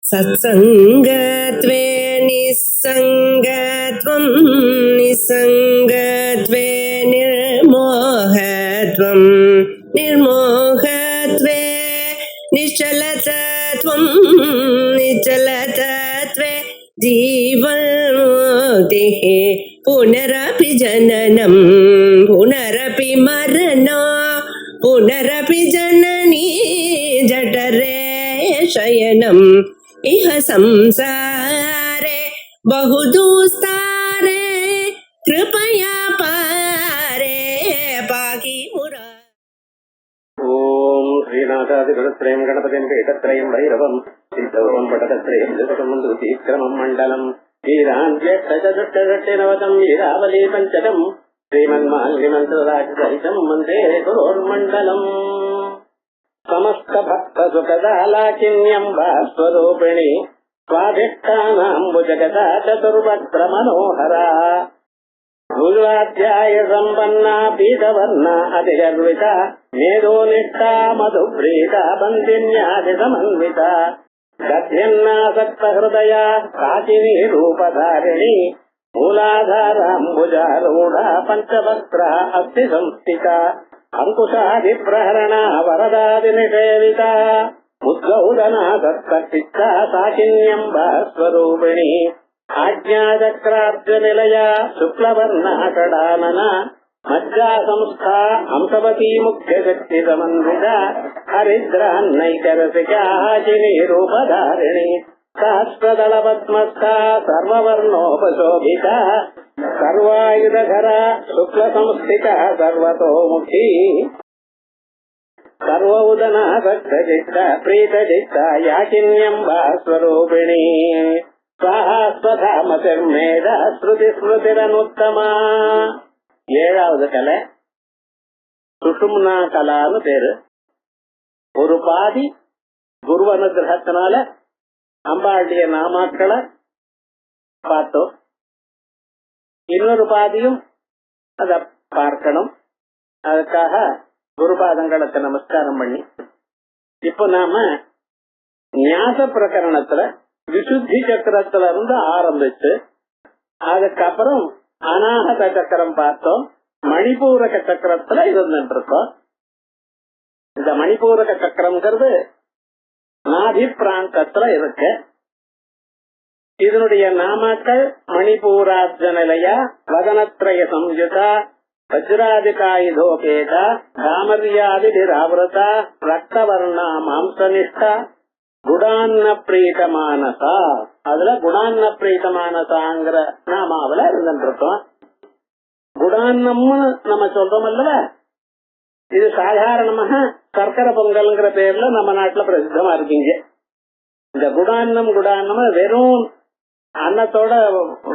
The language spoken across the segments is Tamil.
सत्संगत्वे निस्संगत्वं निस्संगत्वे निर्मोहत्वं निर्मोहत्वे निश्चलतत्वं निश्चलतत्वे जीवन्मुक्तिः पुनरपि जननं पुनरपि मरणं पुनरपि जननी जठरे शयनम् इह संसारे बहुदुस्तारे कृपया पारे पाहि मुरा। ओम श्रीनाथादिगुरुत्रयं गणपतिं पीठत्रयं भैरवं सिद्धवं पटकत्रयं जगन्मन्दुतीक्रमं मण्डलं वीरान्त्यष्टचतुष्टषष्टिनवतं वीरावली पञ्चकं श्रीमन्माल्यमन्त्रराजसहितं वन्दे गुरोर्मण्डलम्। समस्त भक्त सुखदालाकिन्यम्बा स्वरूपिणी स्वाधिष्ठानाम्बुजगता चतुर्वक्त्र मनोहरा गुरुवाध्याय सम्पन्ना पीतवर्णा अतिगर्विता मेधोनिष्ठा मधुप्रीता बन्दिन्यादि समन्विता गद्यन्नासक्त हृदया काचिनी रूपधारिणी मूलाधाराम्बुजारूढा पञ्चवक्त्रा अस्ति संस्थिता अंकुशादिप्रहरणा वरदादिनिषेविता उद्गौदना दत्तचित्ता साकिन्यम्बा स्वरूपिणी आज्ञाचक्रार्जनिलया शुक्लवर्णा षडानना मज्जा संस्था हंसवती मुख्यशक्तिसमन्विता हरिद्रान्नैकरसिका हाजिनीरूपधारिणी सहस्रदलपद्मस्था सर्ववर्णोपशोभिता सर्वायुधधरा शुक्लसंस्थिता सर्वतोमुखी सर्वोदना भक्तचित्ता प्रीतचित्ता याकिन्यम्बा स्वरूपिणी स्वाहा स्वधामतिर्मेधा ஸ்ருதிஸ்மிருதிரனுத்தமா. ஏழாவது கலை சுஷும்னா கலான்னு பேரு. ஒரு பாதி குரு அனுகிரகத்தினால அம்பாளுடைய நாமாக்களை பார்த்தோம், இன்னொரு பாதியும் அத பார்க்கணும். அதுக்காக குருபாதங்களுக்கு நமஸ்காரம் பண்ணி இப்ப நாம ஞாச பிரகரணத்துல விசுத்தி சக்கரத்துல இருந்து ஆரம்பிச்சு அதுக்கப்புறம் அநாகத சக்கரம் பார்த்தோம். மணிபூரக சக்கரத்துல இருந்துட்டு இருக்கோம். இந்த மணிபூரக சக்கரம்ங்கிறது நாதி பிராந்தத்துல இருக்கு. இதனுடைய நாமாக்கள் மணிபூரார்ஜனிலையா வதனத்ரய சம்யுதா வஜ்ராதிகாயுதோபேதா தாமர்யாதிராவிரதா ரக்தவர்ணா மாம்சனிஷ்டா குடான்ன பிரீதமானசா. அதுல குடான்ன பிரீதமானசாங்கிற நாமாவில இருந்துருக்கோம். குடான்னம்னு நம்ம சொல்றோம் அல்லவா, இது சாதாரணமாக சர்க்கரை பொங்கல்ங்கிற பேர்ல நம்ம நாட்டுல பிரசித்தமா இருக்கீங்க. இந்த குடான்னம் குடான்னம் வெறும் அன்னத்தோட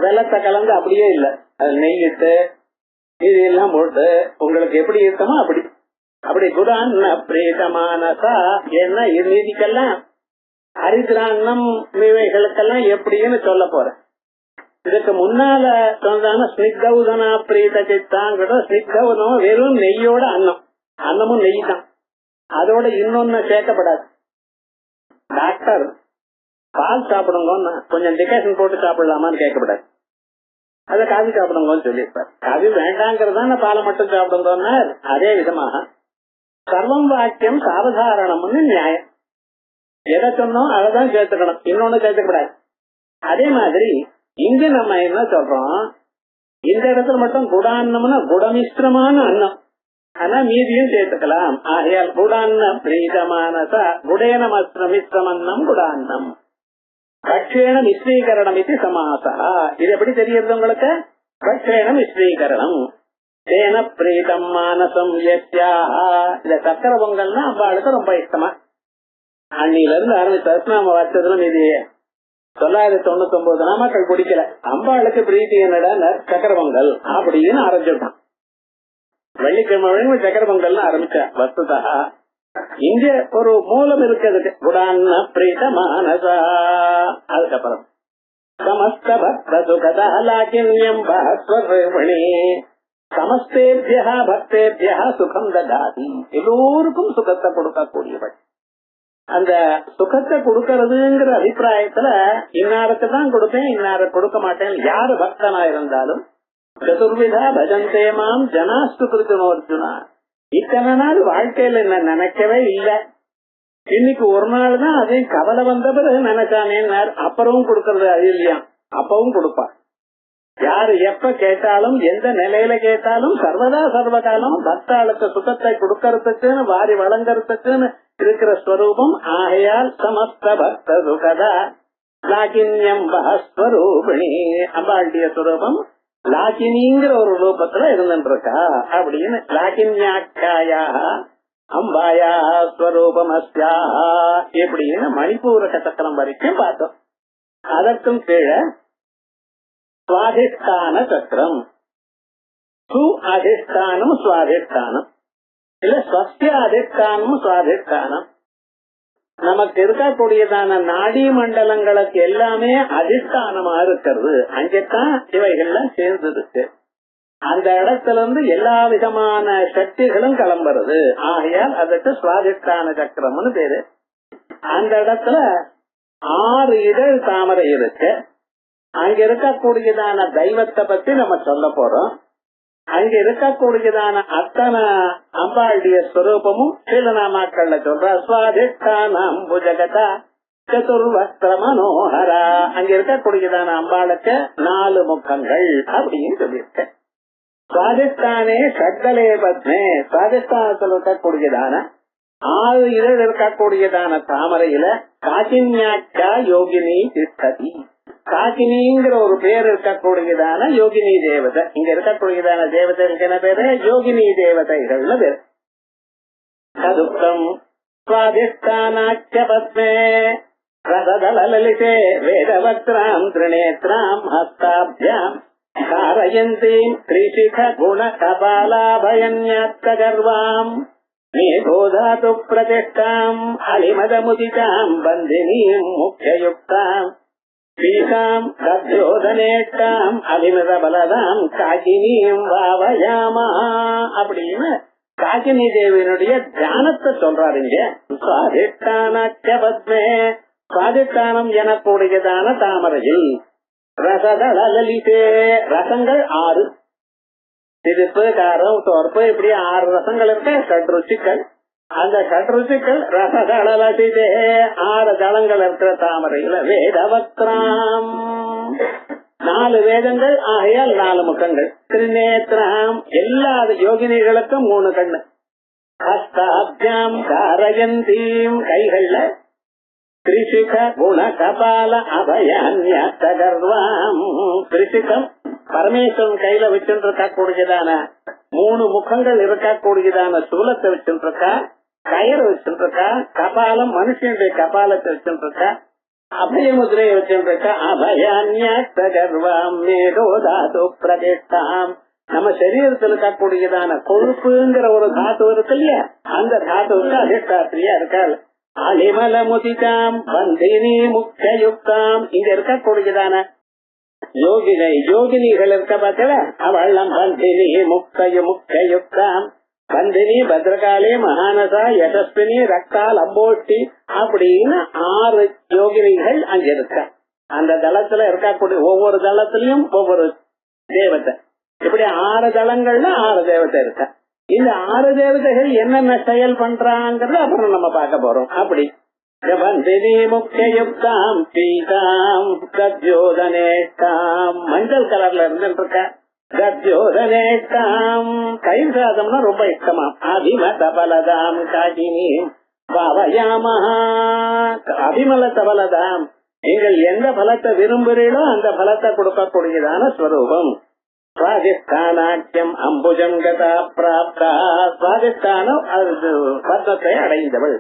வெள்ளத்தை கலந்து அப்படியே இல்ல, அது நெய்யிட்டு இது எல்லாம் போட்டு உங்களுக்கு எப்படி இருக்கமோ அப்படி அப்படி குடான்ன பிரீதமானசா. ஏன்னா இது நீதிக்கெல்லாம் ஹரித்ரான்னம் இவைகளுக்கெல்லாம் எப்படின்னு சொல்ல போறேன். இதுக்கு முன்னால சொன்னான ஸ்னிக்தௌதனா பிரீத சித்தாங்கிற ஸ்னிக்தௌதம் வெறும் நெய்யோட அன்னம், அன்னமும் நெய் தான், அதோட இன்னொன்னு சேர்க்கப்படாது. டாக்டர் பால் சாப்பிடுங்க கொஞ்சம் டிகாஷன் போட்டு சாப்பிடலாமான்னு கேட்கப்படாது, அதை காவி சாப்பிடுங்கன்னு சொல்லியிருப்பார். காவி வேண்டாங்கிறதான பாலை மட்டும் சாப்பிடுங்கன்னா அதே விதமாக சர்வம் வாக்கியம் சாவதாரணம்னு நியாயம். எதை சொன்னோம் அதைதான் சேர்த்துக்கணும், இன்னொன்னு சேர்த்துக்கூடாது. அதே மாதிரி இங்க நம்ம என்ன சொல்றோம், இந்த இடத்துல மட்டும் குடான்னம்னா குடமிஸ்திரமான அன்னம், ஆனா மீதியும் சேர்த்துக்கலாம். ஆகையால் குடான்ன பிரீதமானசா குடேன மிஸ்ரமன்னம் குடான்னம் கட்சேன மிஸ்ரீகரணம் இது சமாசா. இது எப்படி தெரியுது உங்களுக்கு? கட்சேன மிஸ்ரீகரணம் தேன பிரீதம் மானசம் யஸ்யாஹா. இந்த சக்கர பொங்கல்னா அம்பாளுக்கு ரொம்ப இஷ்டமா. அன்னில இருந்து ஆரம்பிச்சு நாம வச்சதுல மீதி 999 நாமக்கள் குடிக்கல. அம்பாளுக்கு பிரீத்தி என்னடா சக்கர பொங்கல் அப்படின்னு ஆரம்பிச்சிருக்கான். வெள்ளிக்கிழமை சக்கர பொங்கல்னு ஆரம்பிச்சா. வஸ்துதா இங்க ஒரு மூலம் இருக்கிறது, குடான்ன பிரீத மானசா. அதுக்கப்புறம் சமஸ்த பக்த சுகதாலாக்கின்யம்பா ஸ்வரூபிணி சமஸ்தேபியா பக்தேபியா சுகம் ததாதி. எல்லோருக்கும் சுகத்தை கொடுக்கக்கூடியவள். அந்த சுகத்தை கொடுக்கறதுங்கிற அபிப்பிராயத்துல இன்னாருக்கு தான் கொடுப்பேன், இன்னார கொடுக்க மாட்டேன். யாரு பக்தனா இருந்தாலும் சதுர்விதா பஜந்தே மாம் ஜனாஸ்து கிருஷ்ணோர்ஜுனா. இத்தனை நாள் வாழ்க்கையில என்ன நினைக்கவே இல்லை, இன்னைக்கு ஒரு நாள் தான் அதையும் கவலை வந்த பிறகு நினைச்சானே. அப்புறமும் கொடுக்கறது அது இல்லையா, அப்பவும் கொடுப்பான். யாரு எப்ப கேட்டாலும் எந்த நிலையில கேட்டாலும் சர்வதா சர்வகாலம் பக்தாளுக்கு சுகத்தை கொடுக்கறதுக்குன்னு வாரி வழங்கறதுக்குன்னு இருக்கிற ஸ்வரூபம். ஆகையால் சமஸ்த பக்த சுகதா லாகின்யம் பகஸ்வரூபிணி. அம்பாளுடைய ஸ்வரூபம் லாகினிங்கிற ஒரு ரூபத்துல இருந்துட்டு இருக்கா அப்படின்னு. லாகின்யாக்காயா அம்பாயா ஸ்வரூபமஸ்யா எப்படின்னு மணிப்பூரக சக்கரம் வரைக்கும் பார்த்தோம். அதற்கும் கீழே சுவாதிஷ்டான சக்கரம், சு அதிஷ்டானம் சுவாதிஷ்டானம் இல்ல ஸ்வஸ்ய அதிஷ்டானம் சுவாதிஷ்டானம். நமக்கு இருக்கக்கூடியதான நாடி மண்டலங்களுக்கு எல்லாமே அதிஷ்டானமா இருக்கிறது. அங்கேதான் இவைகள்லாம் சேர்ந்துருக்கு. அந்த இடத்துல இருந்து எல்லா விதமான சக்திகளும் கிளம்புறது. ஆகையால் அதற்கு சுவாதிஷ்டான சக்கரம்னு பேரு. அந்த இடத்துல 6 இதழ் தாமரை இருக்கு. அங்க இருக்கக்கூடியதான தெய்வத்தை பத்தி நம்ம சொல்ல போறோம். அங்க இருக்கக்கூடியதான அத்தனை அம்பாளுடைய ஸ்வரூபமும் சில நாமாக்கள்ல சொல்ற. சுவாதிஷ்டானம் புஜகதா சதுர்வஸ்திர மனோகரா. அங்க இருக்கக்கூடியதான அம்பாளுக்கு 4 முகங்கள் அப்படின்னு சொல்லியிருக்க. சுவாதிஷ்டானே சட்டலே பத்மே. சுவாதிஷ்டானத்தில் இருக்கக்கூடியதான 6 இதழ் இருக்கக்கூடியதான தாமரையில காசின்யாக்கா யோகினி திஷ்டதி. காசினிங்கிற ஒரு பேர் இருக்கக்கூடியதான யோகினி தேவதை. இங்க இருக்கக்கூடியதான தேவதைகளுக்கு என்ன பேரு? யோகினி தேவதைகள்னு பேரு. சதுக்கம் சுவாதிஷ்டானாச்ச பத்மே ரசதலலிதே வேதவக்ராம் திரிநேத்ராம் ஹஸ்தாப்ஜாம் காரயந்தீம் த்ரிசிக குண கபாலாபயன்யாத்த கர்வாம் மேகோதாது பிரதிஷ்டாம் அலிமதமுதிதாம் பந்தினீம் முக்யயுக்தாம் ஸ்ரீகாம் கத்யோதனேட்டாம் அலிமத பலதாம் காகினீம் வாவயாமா அப்படின்னு காகினி தேவியினுடைய தியானத்தை சொல்றாருங்க. சுவாதிஷ்டானாச்ச பத்மே. சுவாதிஷ்டானம் எனக்கூடியதான தாமரையில் ரசதலலிதே. ரசங்கள் 6, சிரிப்பு காரம் தோற்பு இப்படி 6 ரசங்கள் இருக்க. ஷட்ருச்சிகள். அந்த ஷட்ருச்சிகள் ரசதலலிதே 6 தளங்கள் இருக்கிற தாமரையில வேதவக்ராம் 4 வேதங்கள். ஆகையால் 4 முகங்கள். திரிநேத்ராம் எல்லா யோகினிகளுக்கும் 3 கண்ணு. ஹஸ்தாப்ஜாம் காரயந்தீம் கைகள்ல திரிசிக குண கபால அபயான்யாத்த கர்வாம். திரிசிகம் பரமேஸ்வரன் கையில வச்சுட்டு இருக்கக்கூடியதான 3 முகங்கள் இருக்கக்கூடியதான சூலத்தை வச்சுட்டு இருக்கா, கயிறு வச்சுட்டு இருக்கா, கபாலம் மனுஷனுடைய கபாலத்தை வச்சுட்டு இருக்கா, அபய முதிரையை வச்சுட்டு இருக்கா. அபயான்யாத்த கர்வாம் மேகோதாது பிரதிஷ்டாம். நம்ம சரீரத்தில் இருக்கக்கூடியதான கொழுப்புங்கிற ஒரு தாத்து இருக்கு இல்லையா, அந்த தாத்துவுக்கு அதிஷ்டாத்திரியா இருக்காள். அலிமல முதிதாம் வந்தினி முக்தயுக்தாம். இங்க இருக்கக்கூடியதான யோகினிகள் இருக்க பார்த்தல, அவள் வந்தினி முக்தயுக்தாம். வந்தினி பத்ரகாளி மகானசா யசஸ்வினி ரக்தா லம்போஷ்டி அப்படின்னு 6 யோகினிகள் அங்க இருக்க. அந்த தளத்துல இருக்கக்கூடிய ஒவ்வொரு தளத்திலையும் ஒவ்வொரு தேவதை. இப்படி 6 தளங்கள்ல 6 தேவதை இருக்க. இந்த 6 தேவதைகள் என்னென்ன செயல் பண்றாங்கிறது அப்புறம் நம்ம பார்க்க போறோம். அப்படி வந்தினி முக்தயுக்தாம் பீதாம் கத்யோதனேட்டாம். மஞ்சள் கலர்ல இருந்துட்டு இருக்க. கத்யோதனேட்டாம் தயிர் சாதம்னா ரொம்ப இஷ்டமா. அபிமத பலதாம் காகினீம் பாவயாமஹா. அபிமல தபலதாம். நீங்கள் எந்த பலத்தை விரும்புறீங்களோ அந்த பலத்தை கொடுக்கக்கூடியதான ஸ்வரூபம். சுவாதிஷ்டானாட்யம் அம்புஜம் கதா பிராப்தா. சுவாதிஷ்டானம் பத்மத்தை அடைந்தவள்.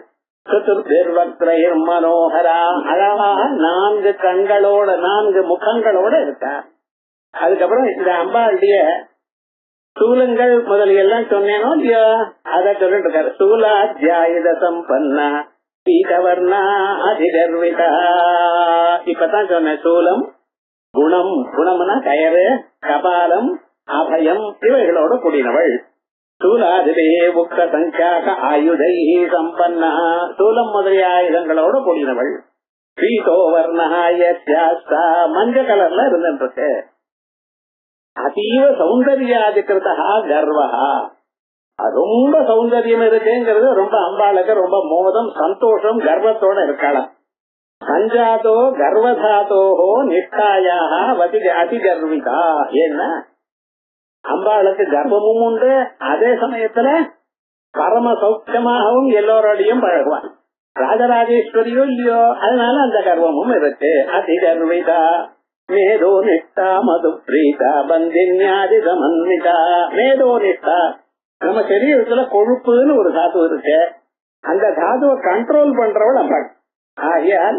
சதுர்வக்திரைர் மனோகரா. அழகா 4 கண்களோட 4 முகங்களோட இருக்கா. அதுக்கப்புறம் இந்த அம்பாளுடைய சூலங்கள் முதலியெல்லாம் சொன்னேனோ இல்லையோ அத சொல்லிட்டு இருக்காரு. சூலாத்யாயுத சம்பன்னா பீதவர்ணா அதிகர்விதா. இப்பதான் சொன்ன சூலம் குணம். குணம்னா கயறு, கபாலம், அபயம் இவைகளோட கூடினவள். சூலாதிபே உக்த சங்கியாக ஆயுதை சம்பன்னா, சூலம் முதலிய ஆயுதங்களோட கூடினவள். பீதோவர்ணாயஸ்யாஸ்தா, மஞ்ச கலர்ல இருந்துருக்கு. அதீவ சௌந்தர்யாதிகிருதா கர்வஹா, ரொம்ப சௌந்தர்யம் இருக்குங்கிறது ரொம்ப அம்பாளுக்கு ரொம்ப மோதம், சந்தோஷம், கர்வத்தோட இருக்கலாம். சஞ்சாதோ கர்வதாதோஹோ நிஷ்டாயாக அதிகர்விதா, ஏன்னா அம்பாளுக்கு கர்வமும் உண்டு, அதே சமயத்துல பரம சௌக்கியமாகவும் எல்லோரோடையும் பழகுவான். ராஜராஜேஸ்வரியோ இல்லையோ, அதனால அந்த கர்வமும் இருக்கு. அதிகர்விதா மேதோ நிஷ்டா மது பிரீதா பந்தின்யாதி சமன்விதா. மேதோ நிஷ்டா, நம்ம சரீரத்துல கொழுப்புன்னு ஒரு தாது இருக்கு, அந்த தாதுவை கண்ட்ரோல் பண்றவள் அம்பாள். ஆகையால்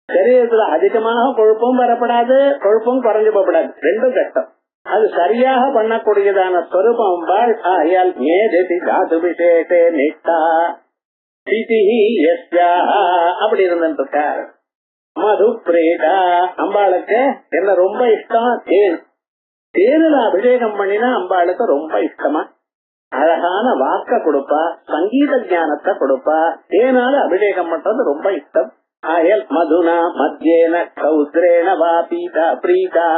சரீரத்துல அதிகமாக கொழுப்பும் வரப்படாது, கொழுப்பும் குறைஞ்சு போகப்படாது, ரெண்டும் கஷ்டம். அது சரியாக பண்ணக்கூடியதான ஸ்வரூபம் அம்பாள். ஆகையால் மேததி தாது விசேஷே நிஷ்டா சிதிஹி யஸ்யாஹ, அப்படி இருந்துருக்கார். மது பிரேதா, அம்பாளுக்கு என்ன ரொம்ப இஷ்டம்? தேன். தேனில அபிஷேகம் பண்ணினா அம்பாளுக்கு ரொம்ப இஷ்டமா. அழகான வாக்க கொடுப்பா, சங்கீத ஞானத்தை கொடுப்பா, தேனால அபிஷேகம் பண்றது ரொம்ப இஷ்டம். ஆயல் மதுனா மத்தியேன கௌத்ரேன வா பீதா பிரீதா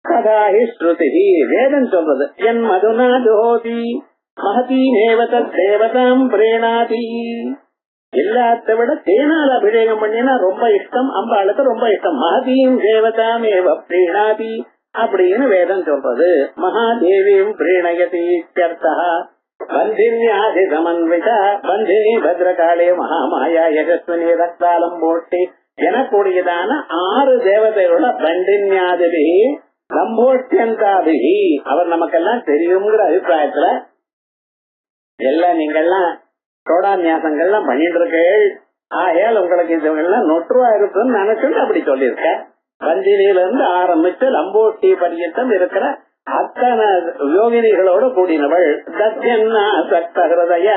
கதாஹி ஸ்ருதி, வேதம் சொல்றது என் மதுனா ஜோதி மகதி நேவத தேவதாம் பிரேணாதி. எல்லாத்த விட தேனால அபிஷேகம் பண்ணினா ரொம்ப இஷ்டம், அம்பாளுக்கு ரொம்ப இஷ்டம். மகதீம் தேவதாம் ஏவ பிரேணாதி அப்படின்னு வேதம் சொல்றது. மகாதேவியும் பிரீணயதி பந்தின்யாதி சமன்விதா பந்தினி பத்ரகாளே மகாமாயா யஜஸ்வனி ரக்தாலம் போட்டி எனக்கூடியதான 6 தேவதைகளோட பண்டின்யாதிபி லம்போட்டியந்தாபிகி, அவர் நமக்கெல்லாம் தெரியுங்கிற அபிப்பிராயத்துல எல்லாம் நீங்கெல்லாம் சோடான்யாசங்கள்லாம் பண்ணிட்டு இருக்கீள். ஆகையால் உங்களுக்கு இதுவெல்லாம் நொற்றுவா இருக்குன்னு நினைச்சுட்டு அப்படி சொல்லியிருக்க. பந்தினியில இருந்து ஆரம்பிச்சு லம்போட்டி பரியந்தம் இருக்கிற அத்தனை யோகினிகளோட கூடினவள். தத்யன்னா சக்த ஹிருதய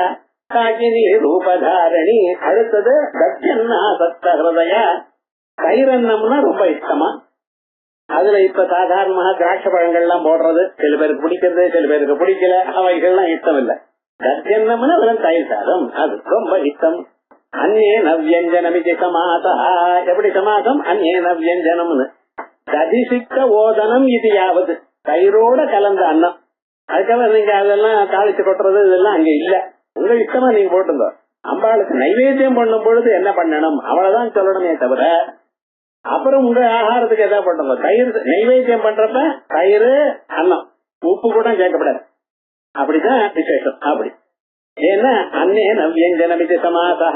காகினி ரூபதாரணி. அடுத்தது தத்யன்னா சக்த ஹிருதய, கைரன்னம்னா ரொம்ப இஷ்டமா. அதுல இப்ப சாதாரணமாக திராட்சை பழங்கள்லாம் போடுறது சில பேருக்கு பிடிக்கிறது, சில பேருக்கு பிடிக்கல, அவைகள்லாம் இஷ்டம் இல்ல. தத்யன்னம்னா வெறும் தயிர் சாதம், அது ரொம்ப இஷ்டம். அந்நே நவ்யஞ்சனமிதி சமாசா, எப்படி சமாசம்? அந்நே நவ்யஞ்சனம்னு ததிசிக்க ஓதனம். இது யாவது தயிரோட கலந்த அன்னம். அதுக்காக நீங்க அதெல்லாம் தாளிச்சு கொட்டுறது இதெல்லாம் அங்க இல்ல, உங்க இஷ்டமா நீங்க போட்டுங்க. அம்பாளுக்கு நைவேத்தியம் பண்ணும் பொழுது என்ன பண்ணணும் அவ்வளவுதான் சொல்லணுமே தவிர அப்புறம் உங்க ஆகாரத்துக்கு எதாவது பண்ணுங்க. தயிர் நைவேத்தியம் பண்றப்ப தயிர் அன்னம் உப்பு கூட சேர்க்கப்படாது, அப்படிதான் விசேஷம். அப்படி ஏன்னா அன்னே நவ்யஞ்சனமிதி சமாசா,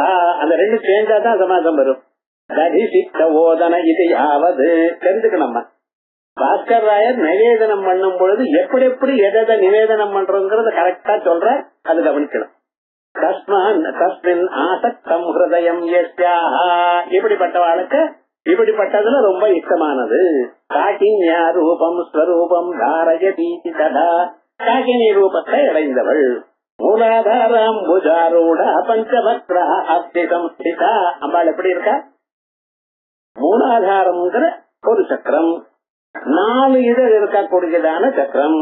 அந்த ரெண்டு சேர்ந்தாதான் சமாசம் வரும். ததிசிக்க ஓதன இது யாவது தெரிஞ்சுக்கணும். பாஸ்கர் ராயர் நிவேதனம் பண்ணும் பொழுது எப்படி எப்படி எதை நிவேதனம் பண்றோங்கிறத கரெக்டா சொல்ற, அது கவனிக்கணும். தஸ்மின் ஆசக்தம் ஹிருதயம் யஸ்யாஹா, இப்படிப்பட்டவாளுக்கு இப்படிப்பட்டதுல ரொம்ப இஷ்டமானது. காகின்யா ரூபம் ஸ்வரூபம் தாரயதி ததா, காகினி ரூபத்தை அடைந்தவள். மூலாதாரம் புஜாரூட பஞ்சபக்ரா அஸ்தி சம்ஸ்திதா. அம்பாள் எப்படி இருக்கா? மூலாதாரம்ங்கிற ஒரு சக்கரம், 4 இதழ் இருக்கக்கூடியதான சக்கரம்.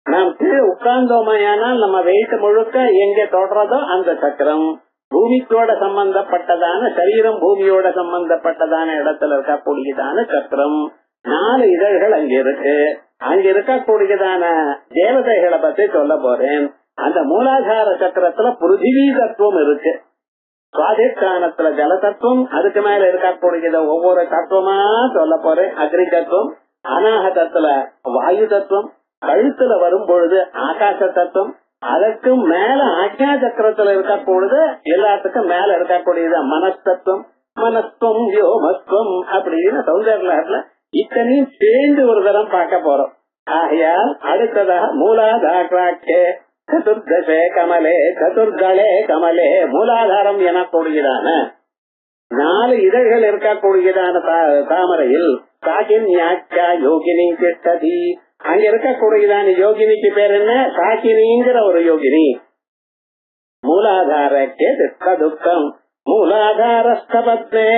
நாம் கீழே உட்கார்ந்தோமையானால் நம்ம வெயிட் முழுக்க எங்க தொடர்றதோ அந்த சக்கரம். பூமிக்கோட சம்பந்தப்பட்டதான சரீரம், பூமியோட சம்பந்தப்பட்டதான இடத்துல இருக்கக்கூடியதான சக்கரம். 4 இதழ்கள் அங்க இருக்கு. அங்க இருக்கக்கூடியதான தேவதைகளை பத்தி சொல்ல போறேன். அந்த மூலாதார சக்கரத்துல பிருத்திவி தத்துவம் இருக்கு, சுவாதிஷ்டானத்துல ஜல தத்துவம், அதுக்கு மேல இருக்கக்கூடியத ஒவ்வொரு தத்துவமா சொல்ல போறேன். அக்னி தத்துவம், அநாகதத்துல வாயு தத்துவம், கழுத்துல வரும் பொழுது ஆகாச தத்துவம், அதற்கு மேல ஆக்ஞா சக்கரத்துல இருக்கக்கூடியது எல்லாத்துக்கும் மேல இருக்கக்கூடியது மனஸ்தத்துவம். மனஸ்துவம் யோமஸ்துவம் அப்படின்னு சௌந்தர்யத்துல இத்தனையும் சேர்ந்து ஒரு தரம் பார்க்க போறோம். ஆகையால் அடுத்ததாக மூலாதாராட்சே சதுர்தசே கமலே சதுர்தளே கமலே, மூலாதாரம் எனக்கூடியதான 4 இதழ்கள் இருக்கக்கூடியதான தாமரையில் சாகின்யாட்சா யோகினி திஷ்டதி. அங்க இருக்கக்கூடியதான யோகினிக்கு பேர் என்ன? சாகினிங்கிற ஒரு யோகினி. மூலாதாரக்கே துக்க துக்கம் மூலாதாரஸ்தபத்மே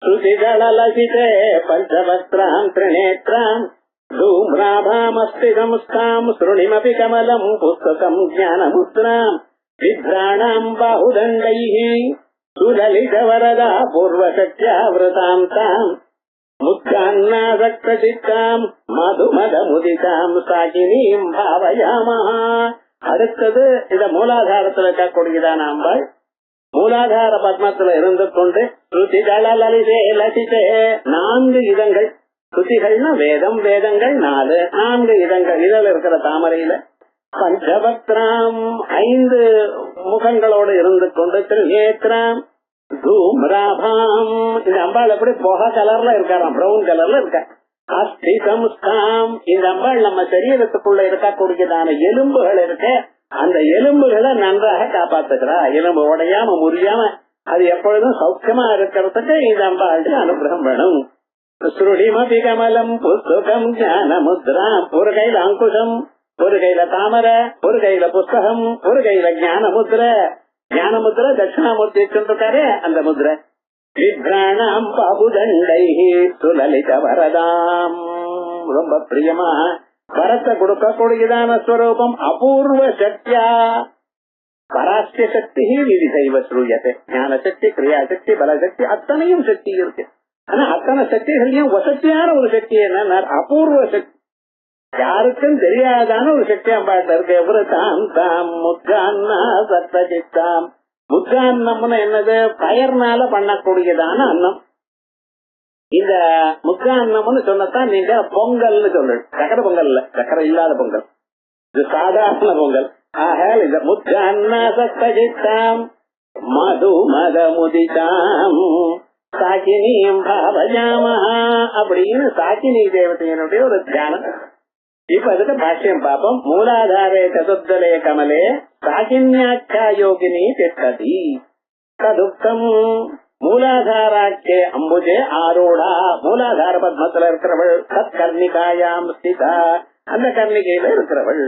ஸ்ருதிதளலசிதே பஞ்சபத்ராம் திரிநேத்ராம் தூம்ரா धूम्राभामस्ति संस्थाम् श्रुणिमपि कमलम् पुस्तकम् ज्ञानमुद्राम् विभ्राणाम् बाहुदण्डैः सुललितवरदा पूर्वशक्त्यावृताम् ताम् मुद्गान्नासक्तचित्ताम् மதுமதமுதிதாம் சாகினீம் பாவயாமஹா. அடுத்தது இந்த மூலாதாரத்தில் இருக்கக்கூடியதான அம்பாள் மூலாதார பத்மத்துல இருந்து கொண்டு ஸ்ருதிகள லலிதே லசிதே 4 இதங்கள். ஸ்ருதிகள்னா வேதம், வேதங்கள் 4 இதங்கள் இதில் இருக்கிற தாமரையில பஞ்சபத்ராம் 5 முகங்களோடு இருந்து கொண்டு திருநேத்ராம் தூம்ராபாம். இந்த அம்பாள் எப்படி புகை கலர்ல இருக்காராம், பிரவுன் கலர்ல இருக்கா. அஸ்தி சம்ஸ்தாம். இந்த அம்பாள் நம்ம சரீரத்துக்குள்ள இருக்கக்கூடியதான எலும்புகள் இருக்க, அந்த எலும்புகளை நன்றாக காப்பாத்துக்கிறா. எலும்பு உடையாம முறியாம அது எப்பொழுதும் சௌக்கியமா இருக்கிறதுக்கு இந்த அம்பாளுக்கு அனுகிரகம் வேணும். ஸ்ருடிமபி கமலம் புஸ்தகம் ஞான முத்ராம். ஒரு கையில அங்குஷம், ஒரு கையில தாமரை, ஒரு கையில புஸ்தகம், ஒரு கையில ஞான முத்ரை. ஞான முத்ரை தட்சிணாமூர்த்தி வச்சுருக்காரு அந்த முத்ரை. விப்ராணாம் பாபுதண்டைஹி சுலலித வரதாம். ரொம்ப பிரியமா வரத்தை கொடுக்கக்கூடியதான ஸ்வரூபம். அபூர்வ சக்தியா பராஸ்ய சக்தி விதிசைவ ஸ்ரூயத்தை. ஞான சக்தி, கிரியாசக்தி, பலசக்தி அத்தனையும் சக்தி இருக்கு. ஆனா அத்தனை சக்திகளையும் வசதியான ஒரு சக்தி என்ன, அபூர்வ சக்தி, யாருக்கும் தெரியாதான ஒரு சக்தி அம்பாட்ட இருக்கு. விரதாம் தாம் முத்கான்னா சத்தஜித்தாம். முத்கான்னம்னு என்னது, பயர்னால பண்ணக்கூடியதான அன்னம். இந்த முத்கான்னம்னு சொன்னதான் நீங்க பொங்கல்னு சொல்லு. சக்கரை பொங்கல் இல்ல, சக்கரை இல்லாத பொங்கல், இது சாதாரண பொங்கல். ஆக இந்த முத்கான்னா சத்தஜித்தாம் மது மதமுதிதாம் சாக்கினியும் பாவஜாமஹா அப்படின்னு சாக்கினி தேவதையினுடைய ஒரு தியானம். இப்ப அதுக்கு பாஷ்யம் பாப்போம். மூலாதாரே சதுர்தலே கமலே சாகின்யாட்சா யோகினி திஷ்டதி ததுக்தம். மூலாதாராட்சே அம்புஜே ஆரூடா. மூலாதார பத்மத்துல இருக்கிறவள் தத் கர்ணிகாயாம் ஸ்திதா. அந்த கர்ணிகையில இருக்கிறவள்.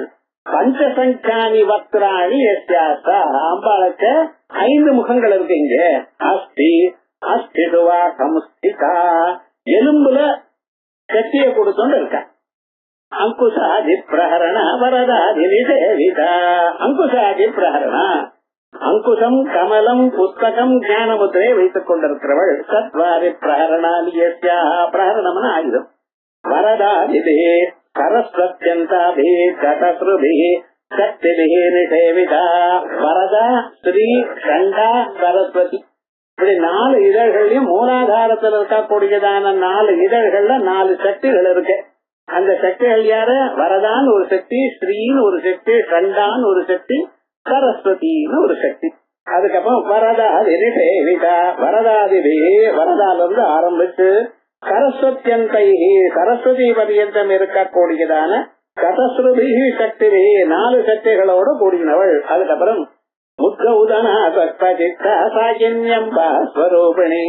பஞ்சசங்கானி வக்ராணி எஸ்யாஸ்தா. அம்பாளுக்கு 5 முகங்கள் இருக்கு இங்க. அஸ்தி அஸ்திதுவா சம்ஸ்திதா. எலும்புல சக்தியை கொடுத்துட்டு இருக்க. அங்குசாதி பிரஹரண வரதாதி நிஷேவிதா. அங்குசாதி பிரஹரண, அங்குசம் கமலம் புஸ்தகம் ஞானமுத்திரை வைத்துக் கொண்டிருக்கிறவள். சத்வாரி பிரஹரணாலியா. பிரஹரணம்னு ஆயுதம். வரதாதிபி சரஸ்வத்யந்தாபி கதஸ்ருபி சக்திபி நிஷேவிதா. வரதா, ஸ்ரீ, சண்டா, சரஸ்வதி. இப்படி 4 இதழ்களையும் மூலாதாரத்தில் இருக்கக்கூடியதான 4 இதழ்கள்ல 4 சக்திகள் இருக்கு. அந்த சக்திகள் யாரு? வரதான் ஒரு சக்தி, ஸ்ரீன்னு ஒரு சக்தி, சண்டான்னு ஒரு சக்தி, சரஸ்வதினு ஒரு சக்தி. அதுக்கப்புறம் வரதாதி நிஷேவிதா. வரதாதிபி, வரதால இருந்து ஆரம்பிச்சு சரஸ்வத்யந்தை சரஸ்வதி பரியந்தம் இருக்கக்கூடியதான கதஸ்ருபி சக்திவி 4 சக்திகளோடு கூடினவள். அதுக்கப்புறம் முத்கௌதனா சக்தித்தா சாகின்யம்பா ஸ்வரூபிணி.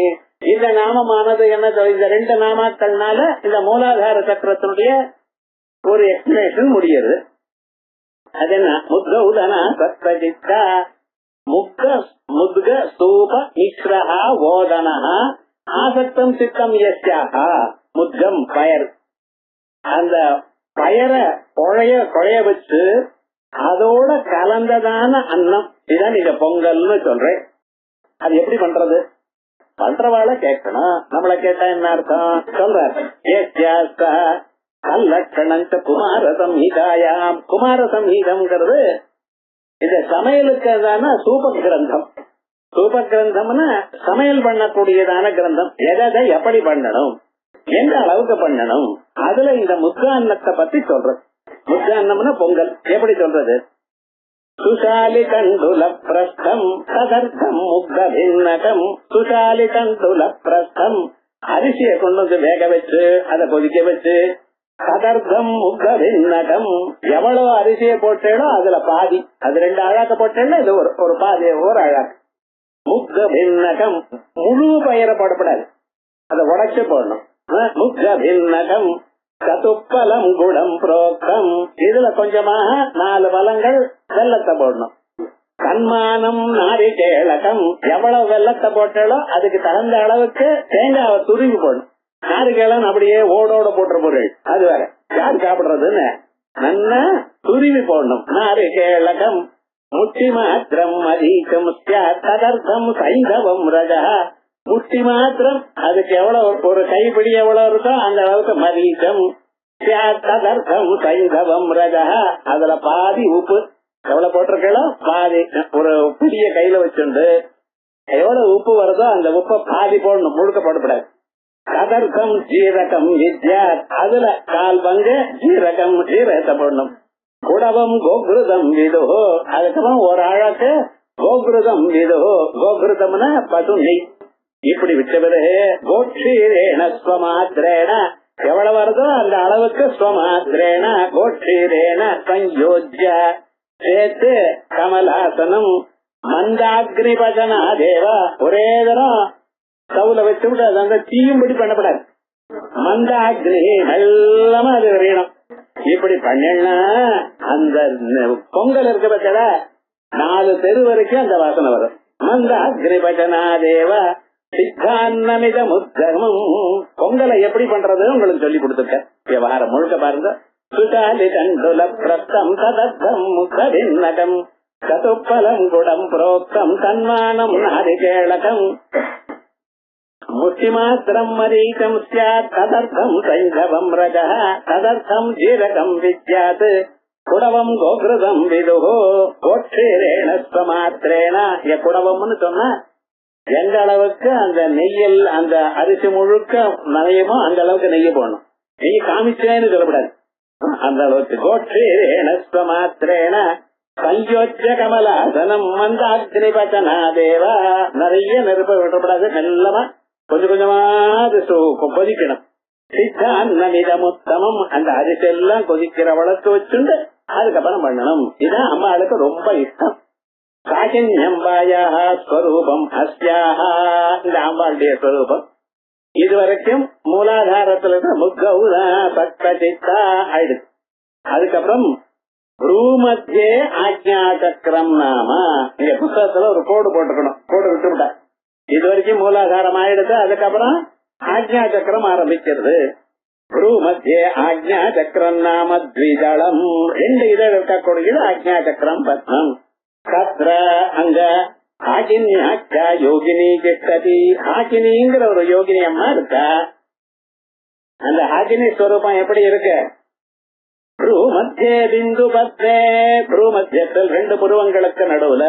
இந்த நாமமானது என்ன, இந்த 2 நாமாக்கள்னால இந்த மூலாதார சக்கரத்தினுடைய ஒரு எக்ஸ்பிளேஷன் முடியுது. அது என்ன, முத்கௌதனா சக்தித்தா முத்க ஸ்தூப மிஸ்ரஹா ஓதனஹா ஆசக்தம் சித்தம் யஸ்யாஹா. முத்கம் பயர், அந்த பயரை குழைய வச்சு அதோட கலந்ததான அன்னம். இதான் நீங்க பொங்கல்னு சொல்றேன். அது எப்படி பண்றது? பண்றவாழ கேட்கணும். நம்மள கேட்டா என்ன அர்த்தம் சொல்றாரு. கல்லட்சணந்த குமார சம்ஹிதாயாம். குமார சம்ஹிதம்ங்கிறது இந்த சமையலுக்கான சூப கிரந்தம். சூப கிரந்தம்னா சமையல் பண்ணக்கூடியதான கிரந்தம். எதை எப்படி பண்ணணும், எந்த அளவுக்கு பண்ணணும், அதுல இந்த முத்கான்னத்தை பத்தி சொல்றது. முத்கான்னம்னா பொங்கல். எப்படி சொல்றது? சுஷாலி கண்டுல பிரஸ்தம் ததர்த்தம் முக்த பின்னகம். சுஷாலி கண்டுல பிரஸ்தம், அரிசியை கொண்டு வந்து வேக வச்சு அதை கொதிக்க வச்சு, ததர்த்தம் முக்த பின்னகம், எவ்வளவு அரிசியை போட்டேனோ அதுல பாதி, அது 2 அழாக்க போட்டேன்னா இது ஒரு பாதி, ஒரு அழாக்கு. முக்த பின்னகம், முழு பயிரை போடப்படாது, அதை உடைச்சு போடணும். முக்த பின்னகம் கதுப்பலம் குடம் புரோக்தம், இதுல கொஞ்சமாக 4 பழங்கள் வெள்ளத்தை போடணும். கண்மானம் நாரிகேளகம், எவ்வளவு வெள்ளத்தை போட்டாலோ அதுக்கு தகுந்த அளவுக்கு தேங்காவை துருவி போடணும். நாரிகேளம் அப்படியே ஓடோட போட்டுற பொருள் அது வேற. யார் சாப்பிடுறதுன்னு நல்லா துருவி போடணும். நாரிகேளகம் முட்டி மாத்திரம் அதிகம் ததர்த்தம் சைந்தவம் ரஜா. முட்டி மாத்திரம் அதுக்கு எவ்வளவு ஒரு கைப்பிடி எவ்வளவு இருக்கோ அந்த அளவுக்கு மரீச்சம் ததர்த்தம் சைந்தவம் ரஜா. அதுல பாதி உப்பு எவ்வளவு போட்டிருக்கோ பாதி ஒரு புதிய கையில வச்சுண்டு எவ்வளவு உப்பு வருதோ அந்த உப்பை பாதி போடணும், முழுக்க போடக்கூடாது. ததர்த்தம் ஜீரகம் வித்யா. அதுல 1/4 பங்கு ஜீரகம் ஜீரகத்தை போடணும். குடவம் கோகிருதம் விதோ. அதுக்கப்புறம் ஒரு அழகு கோகிருதம் விதோ. கோகிருதம்னா பசு நெய். இப்படி விட்ட பிறகு கோட்சீரேண ஸ்வமாத்திரேன எவ்வளவு வருதோ அந்த அளவுக்கு ஸ்வமாத்திரேன கோட்சீரேண சயோஜ்ய சேர்த்து கமலாசனம் மந்தாக்னி பஜனா தேவா. ஒரே தரம் ஸ்டவ்ல வச்சு விட்டு அது அந்த தீயும்படி பண்ணப்படாது. மந்தாக்னி எல்லாமே அது வரையணும். இப்படி பண்ணா அந்த பொங்கல் இருக்க பட்சல 4 தெரு வரைக்கும் அந்த வாசனை வரும். மந்தாக்னி பஜனா தேவா சித்தான்னமித முத்தமும். பொங்கலை எப்படி பண்றது உங்களுக்கு சொல்லி கொடுத்துருக்க. விவகாரம் முழுக்க பாருங்க. சுதாலி கண்டுல பிரத்தம் ததத்தம் முகவின்னகம் கதுப்பலம் குடம் புரோக்தம் தன்மானம் நாரிகேளகம் முட்டி மாத்திரம் மரீகம் ஸ்யாத் ததர்த்தம் சைந்தவம் ரஜா ததர்த்தம் ஜீரகம் வித்யாத் குடவம் கோகிருதம் விதுஹோ கோட்சீரேண ஸ்வமாத்திரேன. குடவம்னு சொன்னா எந்த அளவுக்கு அந்த நெய்யில் அந்த அரிசி முழுக்க நனையுமோ அந்த அளவுக்கு நெய்ய போடணும். நெய் காமிச்சேன்னு சொல்லக்கூடாது. அந்த அளவுக்கு கோட்சீரேண ஸ்வமாத்திரேன சயோஜ்ய கமலாசனம் மந்தாக்னி பச்சனா தேவா. நிறைய நெருப்ப விடப்படாது. மெல்லமா கொஞ்சம் கொஞ்சமா கொதிக்கணும். சித்தான்னமிதமுத்தமம். அந்த அரிசி எல்லாம் கொதிக்கிற வளர்த்து வச்சுண்டு அதுக்கப்புறம் பண்ணணும். இதுதான் அம்மாளுக்கு ரொம்ப இஷ்டம். காகின்யம்பாயா ஸ்வரூபம் அஸ்யாக. இந்த அம்பாளுடைய ஸ்வரூபம் இதுவரைக்கும் மூலாதாரத்துல இருக்க முக்கௌதா சக்தித்தா ஆயிடுச்சு. அதுக்கப்புறம் ரூமத்தியே ஆக்ஞா சக்கரம் நாம. இங்க புத்தகத்துல ஒரு கோடு போட்டுக்கணும். கோடு விட்டுவிட்ட. இது வரைக்கும் மூலாதாரம் ஆயிடுச்சு. அதுக்கப்புறம் ஆக்ஞா சக்கரம் ஆரம்பிக்கிறது. ரூமத்தியே ஆக்ஞா சக்கரம் நாம த்விதளம். 2 இதழ் இருக்கக்கூடியது ஆக்ஞா சக்கரம் பத்மம். கத்ர அங்க ஆகின்யாச்சா யோகினி திஷ்டதி. ஆகினிங்கிற ஒரு யோகினி அம்மா இருக்கா. அந்த ஆகினி ஸ்வரூபம் எப்படி இருக்கு? பிந்து பத்மே. மத்தியத்தில் 2 புருவங்களுக்கு நடுவுல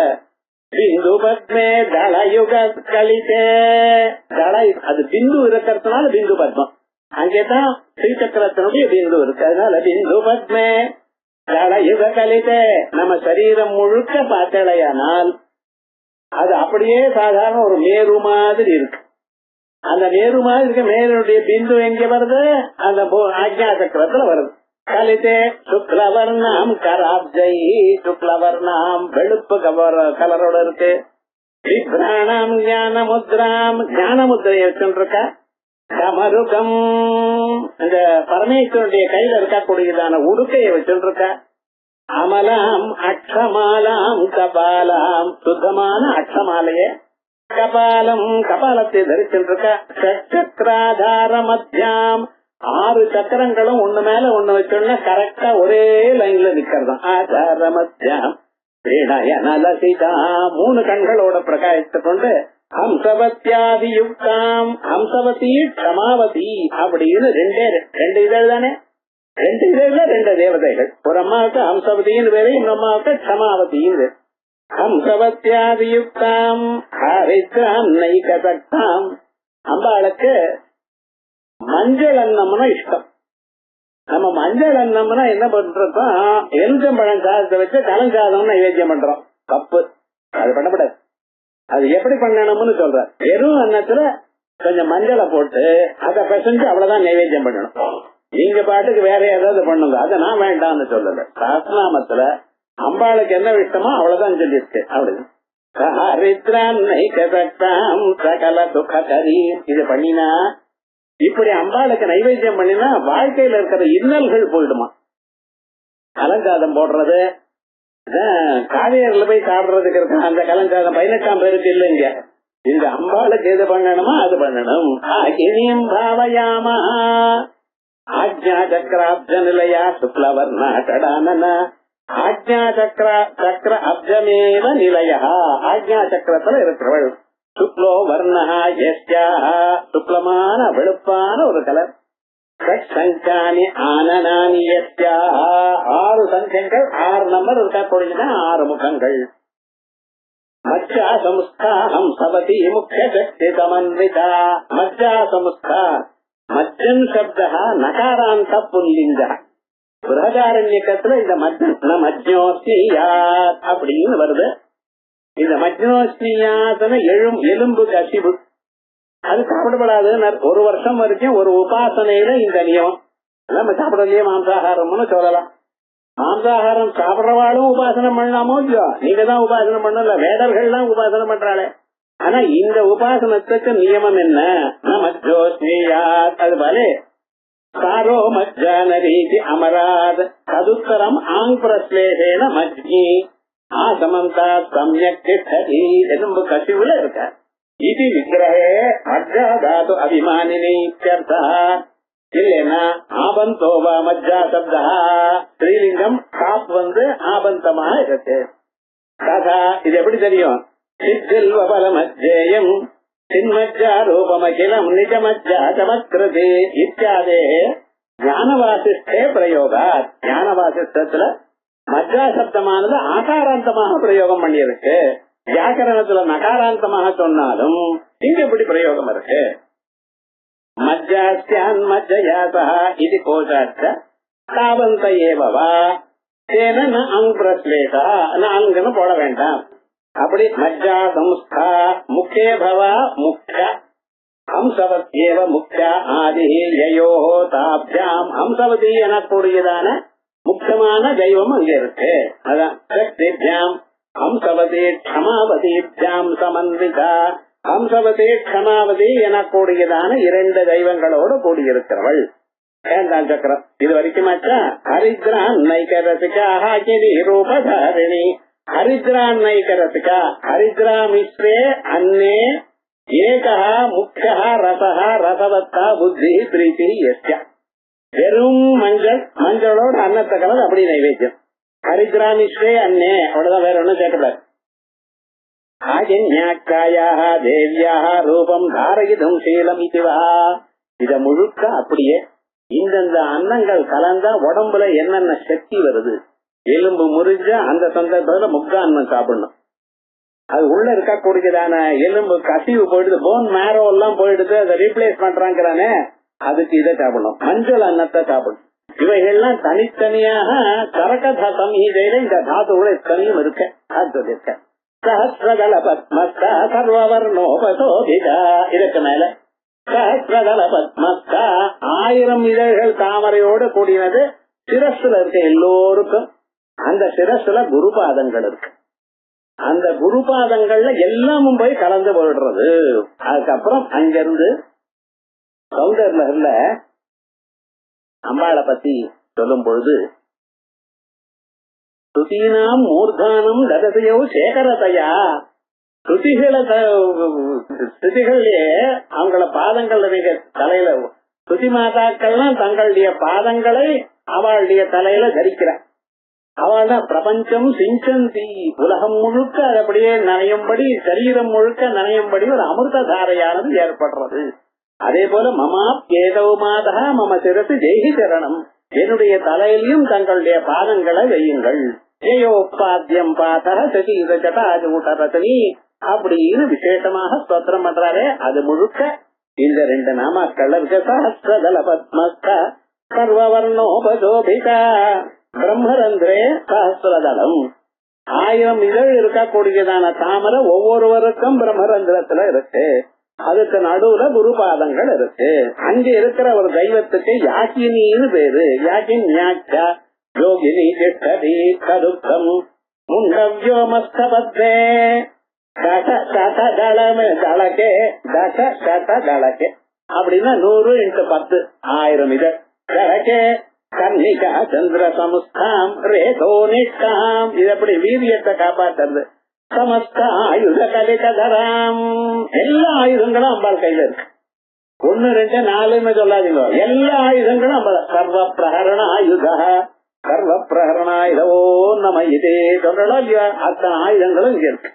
பிந்து பத்மே தளயுக கலிதே. தளை அது பிந்து இருக்கிறதுனால பிந்து பத்மம். அங்கேதான் ஸ்ரீசக்கரத்தினுடைய பிந்து இருக்கு. அதனால பிந்து பத்மே தளயுக கலிதே. நம்ம சரீரம் முழுக்க பார்த்தலையானால் அது அப்படியே சாதாரண ஒரு மேரு மாதிரி இருக்கு. அந்த மேரு மாதிரி இருக்க மேருடைய பிந்து எங்க வருது? அந்த ஆக்ஞா சக்கரத்துல வருது. கலிதே சுக்லவர்ணம் கராப்ஜை. சுக்லவர்ணம் வெளுப்பு கலரோட இருக்கு. விப்ராணம் ஞான முத்ராம். ஞான முத்திரையை வச்சுருக்க. கமருகம் இந்த பரமேஸ்வரனுடைய கையில இருக்கக்கூடியதான உடுக்கையை வச்சுருக்க. அமலாம் அக்ஷமாலாம் கபாலாம். சுத்தமான அக்ஷமாலைய கபாலம் கபாலத்தை தரிச்சிருக்க. சக்கராதார மத்தியாம். 6 சக்கரங்களும் ஒண்ணு மேல ஒண்ணு வச்சோம்னா கரெக்டா ஒரே லைன்ல நிக்கிறதா. ஆதார மத்தியாம் லசிதா. 3 கண்களோட பிரகாசித்து கொண்டு ஹம்சவத்தியாதி யுக்தாம். ஹம்சவதி க்ஷமாவதி அப்படின்னு 2 இதழ் தானே. 2 இதழ்ல 2 தேவதைகள். ஒரு அம்மாவுக்கு ஹம்சவதின்னு பேரு, இன்னொரு அம்மாவுக்கு க்ஷமாவதின்னு. ஹம்சவத்தியாதி யுக்தாம் ஹரித்ராம் நைகதக்தாம். அம்பாளுக்கு மஞ்சள் அன்னம்னா இஷ்டம். நம்ம மஞ்சள் அன்னம்னா என்ன பண்றோம்? எலும்பழம் சாதத்தை வச்சு கலஞ்சாதம் நைவேத்தியம் பண்றோம். தப்பு, அது பண்ணக்கூடாது. அது எப்படி பண்ணணும்னு சொல்ற. வெறும் அன்னத்துல கொஞ்சம் மஞ்சளை போட்டு அதை பிசைஞ்சு அவ்வளவுதான் நைவேத்தியம் பண்ணணும். நீங்க பாட்டுக்கு வேற ஏதாவது பண்ணுங்க. அதை நான் வேண்டாம்னு சொல்லல. சாஸ்திரநாமத்துல அம்பாளுக்கு என்ன இஷ்டமோ அவ்வளவுதான் சொல்லியிருக்கு. அவ்வளவு சகல சுகரி. இது பண்ணினா இப்படி அம்பாளுக்கு நைவேத்தியம் பண்ணினா வாழ்க்கையில இருக்கிற இன்னல்கள் போயிடுமா. கலஞ்சாதம் போடுறது, காவேரியில போய் சாப்பிடுறதுக்கு இருக்க அந்த கலஞ்சாதம் 18ஆம் பேருக்கு இல்ல. இங்க இந்த அம்பாளுக்கு எது பண்ணணுமோ அது பண்ணணும். ஆகினியம் பாவயாமா ஆக்ஞா சக்கராப்ஜ நிலையா சுக்லவர்ணா ஷடானன ஆக்ஞா சக்கர அப்ஜமேவ நிலையா ஆக்ஞா சக்கரத்துல இருக்கிறவள் சுக்லோ வர்ணா யஸ்யாஹ சுக்லமான வெளுப்பான ஒரு கலர் சங்கானி ஆனனானி யஸ்யாஹ 6 சங்கங்கள் 6 நம்பர் இருக்கா கூடியதுன்னா 6 முகங்கள் மஜ்ஜா சமுஸ்தா ஹம்சவதி முக்கிய சக்தி சமன்விதா மஜ்ஜா சமுஸ்தா மஜ்ஜன் சப்தா நகாராந்த புல்லிங்க பிரகதாரண்யக்கத்துல இந்த மஜ்ஜோஸ்மியாத் அப்படின்னு வருது. இந்த மஜ்ஜோஸ்மியாத்னு எலும்பு கசிவு அது சாப்பிடப்படாது. 1 வருஷம் வரைக்கும் ஒரு உபாசனையில இந்த நியமம் நம்ம சாப்பிடலையே மாம்சாகாரம்னு சொல்லலாம். மாம்சாகாரம் சாப்பிடறவாளும் உபாசனை பண்ணலாமோ இல்லையோ, நீங்க தான் உபாசனை பண்ணல, வேடர்கள் தான் உபாசனை பண்றாளே. ஆனா இந்த உபாசனத்துக்கு நியமம் என்ன? மஜ்ஜோஸ்மியாத் அது பாலே சாரோ மஜ்ஜானரீதி அமராத் ததுத்தரம் ஆங் பிரஸ்லேஷேன மஜ்ஜி ஆசமந்தா சம்யக் திஷ்டதி எலும்பு கசிவுல இருக்க இது விக்கிரகே மஜ்ஜா தாது அபிமானினி இத்யர்த்தா. இல்லைன்னா ஆபந்தோவா மஜ்ஜா சப்தா ஸ்ரீலிங்கம் காப் ஆபந்தமா இருக்கு. கதா இது எப்படி தெரியும்? சித்தில்வ பலமஜ்ஜேயம் சின்மஜ்ஜா ரூபமகிலம் நிஜமஜ்ஜா சமத்கிருதி இத்தியாதே ஞானவாசிஷ்டே பிரயோகா. ஞானவாசிஷ்டத்துல மஜ்ஜா சப்தமானது ஆகாராந்தமாக பிரயோகம் பண்ணியிருக்கு. வியாக்கரணத்துல நகாராந்தமாக சொன்னாலும் இங்க எப்படி பிரயோகம் இருக்கு? மஜ்ஜாஸ்யான் மஜ்ஜயாசா இது கோஷாச்ச தாவந்த ஏவவா தேன அங் பிரஸ்லேஷா அங்கன்னு போட வேண்டாம். அப்படி மஜ்ஜா சம்ஸ்தா முக்கிய பவா முக்த ஹம்சவத்யேவ முக்த ஆதி யயோ தாப்யாம் ஹம்சவதி எனக்கூடியதான முக்கியமான தெய்வம் அங்க இருக்கு. அதான் சக்திபியாம் ஹம்சவதி க்ஷமாவதிபியாம் சமன்விதா ஹம்சவதி க்ஷமாவதி எனக்கூடியதான 2 தெய்வங்களோடு கூடியிருக்கிறவள். ஏண்டாம் சக்கரம் இது வரைக்கும் ஹரித்ரான் நைகரசிகா ஹாகினி ரூபதாரிணி ஹரித்ரான் நைகரசிகா ஹரித்ரா மிஸ்ரே அன்னே ஏகா முக்கிய ரசஹ ரசவத்தா புத்தி பிரீத்தி யஸ்ய. வெறும் மஞ்சளோட அன்னத்தை கலந்து அப்படி நைவேத்தியம். ஹரித்ரா மிஸ்ரே அன்னே அவ்வளவுதான், வேற ஒண்ணும் சேர்க்கப்படாது. ஆஜன்யாக்காயாக தேவியாக ரூபம் தாரயிதும் சீலம் இதுவா. இத முழுக்க அப்படியே இந்தந்த அன்னங்கள் கலந்தா உடம்புல என்னென்ன சக்தி வருது. எலும்பு முறிஞ்சா அந்த சந்தர்ப்பத்துல முக்கான்னம் சாப்பிடணும். அது உள்ள இருக்கக்கூடியதான எலும்பு கசிவு போயிடுது, போன் மேரோ எல்லாம் போயிடுது, அதை ரீப்ளேஸ் பண்றாங்கிறானே, அதுக்கு இதை சாப்பிடணும். மஞ்சள் அன்னத்தை சாப்பிடணும். இவைகள்லாம் தனித்தனியாக கரக சம்ஹிதையில இந்த தாத்துவோட தனியும் இருக்க. சஹஸ்ரதல பத்மஸ்தா சர்வவர்ணோபசோபிதா. இதற்கு மேல சஹஸ்ரதல பத்மஸ்தா 1000 இதழ்கள் தாமரையோடு கூடினது சிரஸ்ல இருக்க எல்லோருக்கும். அந்த சிரஸ்ல குருபாதங்கள் இருக்கு. அந்த குருபாதங்கள்ல எல்லாமும் போய் கலந்து போயிடுறது. அதுக்கப்புறம் அங்கிருந்து சௌந்தர்ல அம்பாளை பத்தி சொல்லும் பொழுது ஸ்ருதீனாம் மூர்தானம் ததசையோ சேகரதையா. ஸ்ருதிகளே அவங்கள பாதங்கள் தலையில ஸ்ருதி மாதாக்கள்லாம் தங்களுடைய பாதங்களை அவளுடைய தலையில தரிக்கிற. அவள் தான் பிரபஞ்சம் சிஞ்சந்தி, உலகம் முழுக்க அது அப்படியே நனையும்படி, சரீரம் முழுக்க நனையும்படி ஒரு அமிர்த தாரையானது ஏற்படுறது. அதே போல மமா ஏதோ மாதா மம சிரசு ஜெய்கி சரணம், என்னுடைய தலையிலையும் தங்களுடைய பாதங்களை வையுங்கள். ஏயோபாத்தியம் பாதர சகீத ஜட்டாஜூட்டரசனி அப்படின்னு விசேஷமாக ஸ்தோத்திரம் பண்றாரே, அது முழுக்க இந்த 2 நாமாக்கள் இருக்க. சஹஸ்ரதல பத்மஸ்தா சர்வவர்ணோபசோபிதா பிரம்மரந்திரே சஹஸ்ரதலம். 1000 இதழ் இருக்கக்கூடியதான தாமரை ஒவ்வொருவருக்கும் பிரம்மரந்திரத்துல இருக்கு. அதுக்கு நடுவுல குருபாதங்கள் இருக்கு. அங்க இருக்கிற ஒரு தெய்வத்துக்கு யாக்கினின்னு பேரு. யாக்கின்யாக்கா யோகினி திஷ்டதி கதுக்கம் முண்டவ்யோமஸ்தபத்தே தளக்கே தளக்கே அப்படின்னா 100 × 10 1000 இதழ். தளக்கே கர்ணிகா சந்திர சமுஸ்தாம் ரேதோ நிஷ்டாம். இது எப்படி வீரியத்தை காப்பாற்றுறது. சமஸ்த ஆயுத கலிதராம், எல்லா ஆயுதங்களும் அம்பாள் கையில இருக்கு. 1 2 4 சொல்லாதீங்க, எல்லா ஆயுதங்களும் அம்பாள். சர்வ பிரகரண ஆயுத, சர்வ பிரகரணாயுதவோ நம்ம இதே சொல்றோம் இல்லையா, அத்தனை ஆயுதங்களும் இங்க இருக்கு.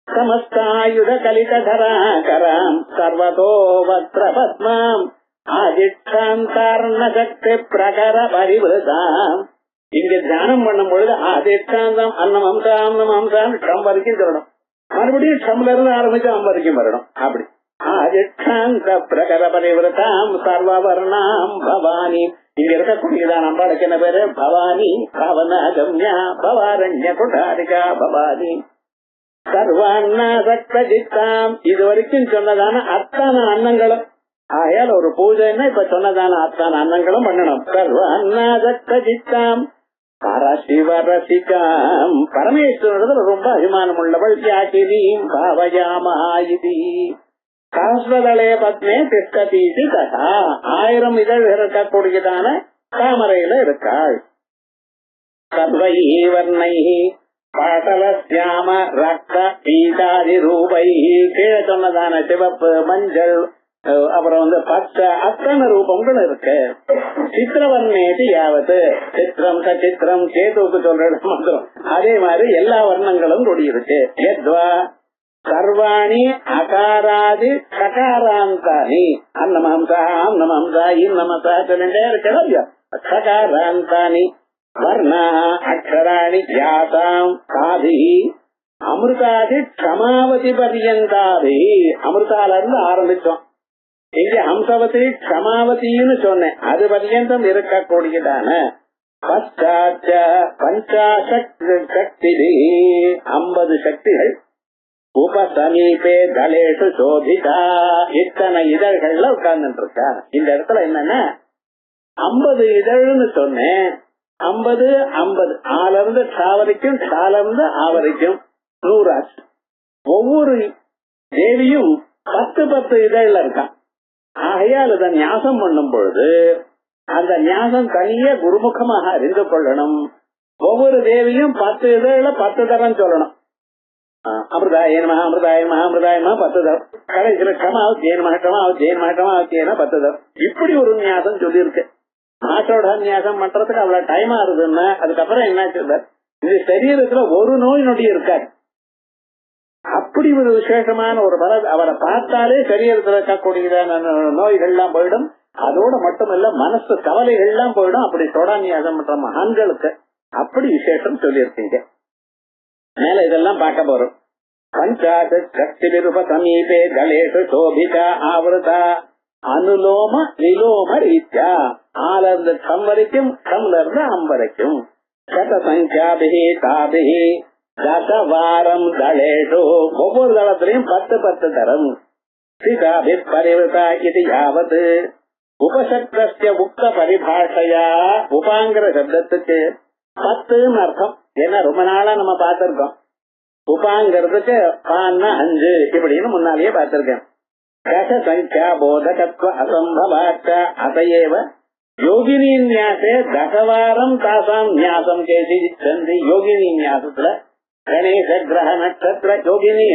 சமஸ்தாயுத கலிதராம் சர்வதோ வக்ர பத்மாம் ஆதிஷ்டாந்தார்ண சக்தி பிரகர பரிவிருதாம். இங்க தியானம் பண்ணும் பொழுது ஆதிஷ்டாந்தம் அன்னமம்சாம் நமம்சாம் ஷம் வரைக்கும் சொல்லணும், மறுபடியும் ஷம்ல இருந்து ஆரம்பிச்சு அம் வரைக்கும் வரணும். அப்படி ஆதிஷ்டாந்த பிரகர பரிவிருதாம் சர்வவர்ணாம் பவானி. இங்க இருக்கக்கூடியதான் அம்பாளுக்கு என்ன பேரு? பவானி, பவன கம்யா, பவாரண்ய குடாரிகா பவானி. சர்வாண்ணா சக்தித்தாம், இது வரைக்கும் சொன்னதான அத்தனை அன்னங்களும். ஆயால் ஒரு பூஜைன்னா இப்ப சொன்னதான அத்தனை அன்னங்களும் பண்ணணும். சர்வாண்ணா சக்தித்தாம் பரசிவ ரசிகாம், பரமேஸ்வரத்துல ரொம்ப அபிமானம் உள்ளவள். யாக்கிரீம் பாவயாமாயிதி சஹஸ்ரதளே பத்மே திஷ்கதீதி ததா, 1000 இதழ் இருக்கக்கூடியதான தாமரையில இருக்காள். சர்வை வர்ணை பாட்டலஸ்யாம ரக்த பீதாதி ரூபை, கீழே சொன்னதான சிவப்பு, மஞ்சள், அப்புறம் பச்சை, அத்தனை ரூபங்கள் இருக்கு. சித்திரவர்ணேதி யாவது, சித்திரம் சச்சித்திரம் கேதுவுக்கு சொல்ற மந்திரம், அதே மாதிரி எல்லா வர்ணங்களும் கூடியிருக்கு. எத்வா சர்வாணி அகாராதி சகாராந்தானி, அன்னமஹம்சா அன்னமஹம்சா இன்னமசா சொல்லிட்டே இருக்கிறோம். சகாராந்தானி வர்ணா அக்ஷராணி யாசாம் சாதி அமிர்தாதி க்ஷமாவதி பரியந்தாதி. அமிர்தால இருந்து ஆரம்பிச்சோம், இங்க ஹம்சவதி க்ஷமாவதினு சொன்னேன், அது பரியந்தம் இருக்கக்கூடியதான பச்சாச்ச பஞ்சாசக்தி 50 சக்திகள். உபசமீபே தலேஷு சோபிதா, இத்தனை இதழ்கள்ல உட்கார்ந்துட்டு இருக்கா. இந்த இடத்துல என்னன்னா 50 இதழ்னு சொன்னேன். 50 50 ஆல இருந்து ஷா வரைக்கும், ஷால இருந்து ஆ வரைக்கும் 100 ஆச்சு. ஒவ்வொரு தேவியும் 10 இதழ்ல இருக்கான். ஆகையால் இதை ஞாசம் பண்ணும் பொழுது அந்த ஞாசம் தனியே குருமுகமாக அறிந்து கொள்ளணும். ஒவ்வொரு தேவியும் 10 இதழ்ல 10 தரம் சொல்லணும். அமிர்தாயனமா அமிர்தாயனமா அமிர்தாயமா 10 தரம். கடைசியில க்ஷமாவத்யேனமா க்ஷமாவத்யேனமா க்ஷமாவத்யேன 10 தரம். இப்படி ஒரு ஞாசம் சொல்லி இருக்கு. மாட்டோட நியாசம் பண்றதுக்கு அவ்வளவு டைம் ஆகுதுன்னா அதுக்கப்புறம் என்ன சொல்ற, இது சரீரத்துல ஒரு நோய் நொடி இருக்காது. அப்படி ஒரு விசேஷமான ஒரு பலம். அவரை பார்த்தாலே சரீரத்துல இருக்கக்கூடியதான நோய்கள்லாம் போயிடும். அதோட மட்டுமல்ல, மனசு கவலைகள்லாம் போயிடும். அப்படி தொடாநியாசம் பண்ற மகான்களுக்கு அப்படி விசேஷம் சொல்லியிருக்கீங்க. மேல இதெல்லாம் பார்க்க போறோம். பஞ்சாத சக்தி நிருப சமீபே கலேஷு சோபிதா ஆவருதா அனுலோம விலோம ரீத்யா, ஆல இருந்து கம் வரைக்கும், கம்ல இருந்து அம் வரைக்கும். சத சங்கியாபிஹி தாபிஹி தசவாரம் தளேஷு, ஒவ்வொரு தளத்திலையும் 10 தரம். சீதாபி பரிவதா இது யாவது உபசப்தஸ்ய உக்த பரிபாஷையா, உபாங்கிற சப்தத்துக்கு 10ன்னு அர்த்தம். ஏன்னா ரொம்ப நாளா நம்ம பார்த்திருக்கோம். உபாங்கிறதுக்கு பான்னா 5 இப்படின்னு முன்னாலேயே பார்த்திருக்கேன். தச சங்கியா போதகத்வ அசம்பவாச்ச அதையேவ யோகினி நியாசே தசவாரம் தாசாம் நியாசம் கேசிச்சந்தி. யோகினி நியாசத்துல கணேச கிரக நட்சத்திர யோகினி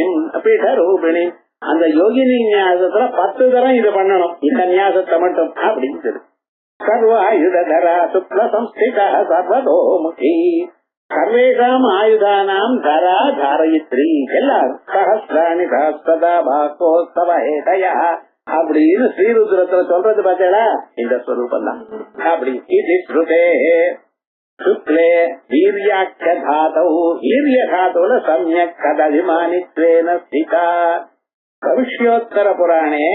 பீட ரூபிணி, அந்த யோகினி நியாசத்துல 10 தரம் இது பண்ணணும், இந்த நியாசத்தை மட்டும் அப்படின்னு. சர்வாயுதரா சுக்ல சம்ஸ்திதா சர்வதோமுகி சர்வேஷாம் ஆயுதானாம் தரா தாரயித்ரி, எல்லாரும் சஹஸ்ராணி சஹஸ்ரதா பாகோஸ்தவ ஏதயா அப்படின்னு ஸ்ரீருத்ரத்துல சொல்றது பார்த்தா இந்த ஸ்வரூபம் தான். அப்படி இது ஸ்ருதே சுக்லே வீரியாட்ச தாதௌ, வீரிய தாதுல சம்யக் கதவிமானித்வேன ஸ்திதா. பவிஷ்யோத்தர புராணே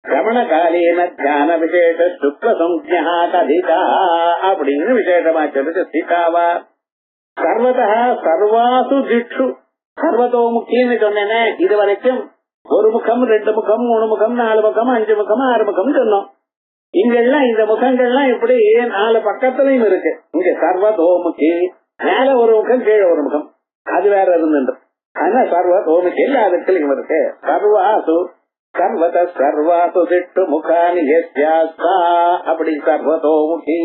ரமணகாலீன தியான விசேஷ சுக்ல சம்ஞா கதிதா அப்படின்னு விசேஷமா சொல்லிட்டு ஸ்திதாவா சர்வதா சர்வாசு திக்ஷு சர்வதோமுக்கின்னு சொன்னேனே. இது வரைக்கும் 1 முகம் 2 முகம் 3 முகம் 4 முகம் 5 முகம் 6 முகம் சொன்னோம். இங்கெல்லாம் இந்த முகங்கள்லாம் இப்படி 4 பக்கத்திலையும் இருக்கு. இங்க சர்வதோமுகி, மேல ஒரு முகம் கீழே ஒரு முகம், அது வேற இருந்துட்டு. ஆனா சர்வதோமுகி எல்லா இடத்துலயும் இருக்கு. சர்வாசு சர்வத சர்வாசு திட்டு முகானி அப்படி சர்வதோமுகி.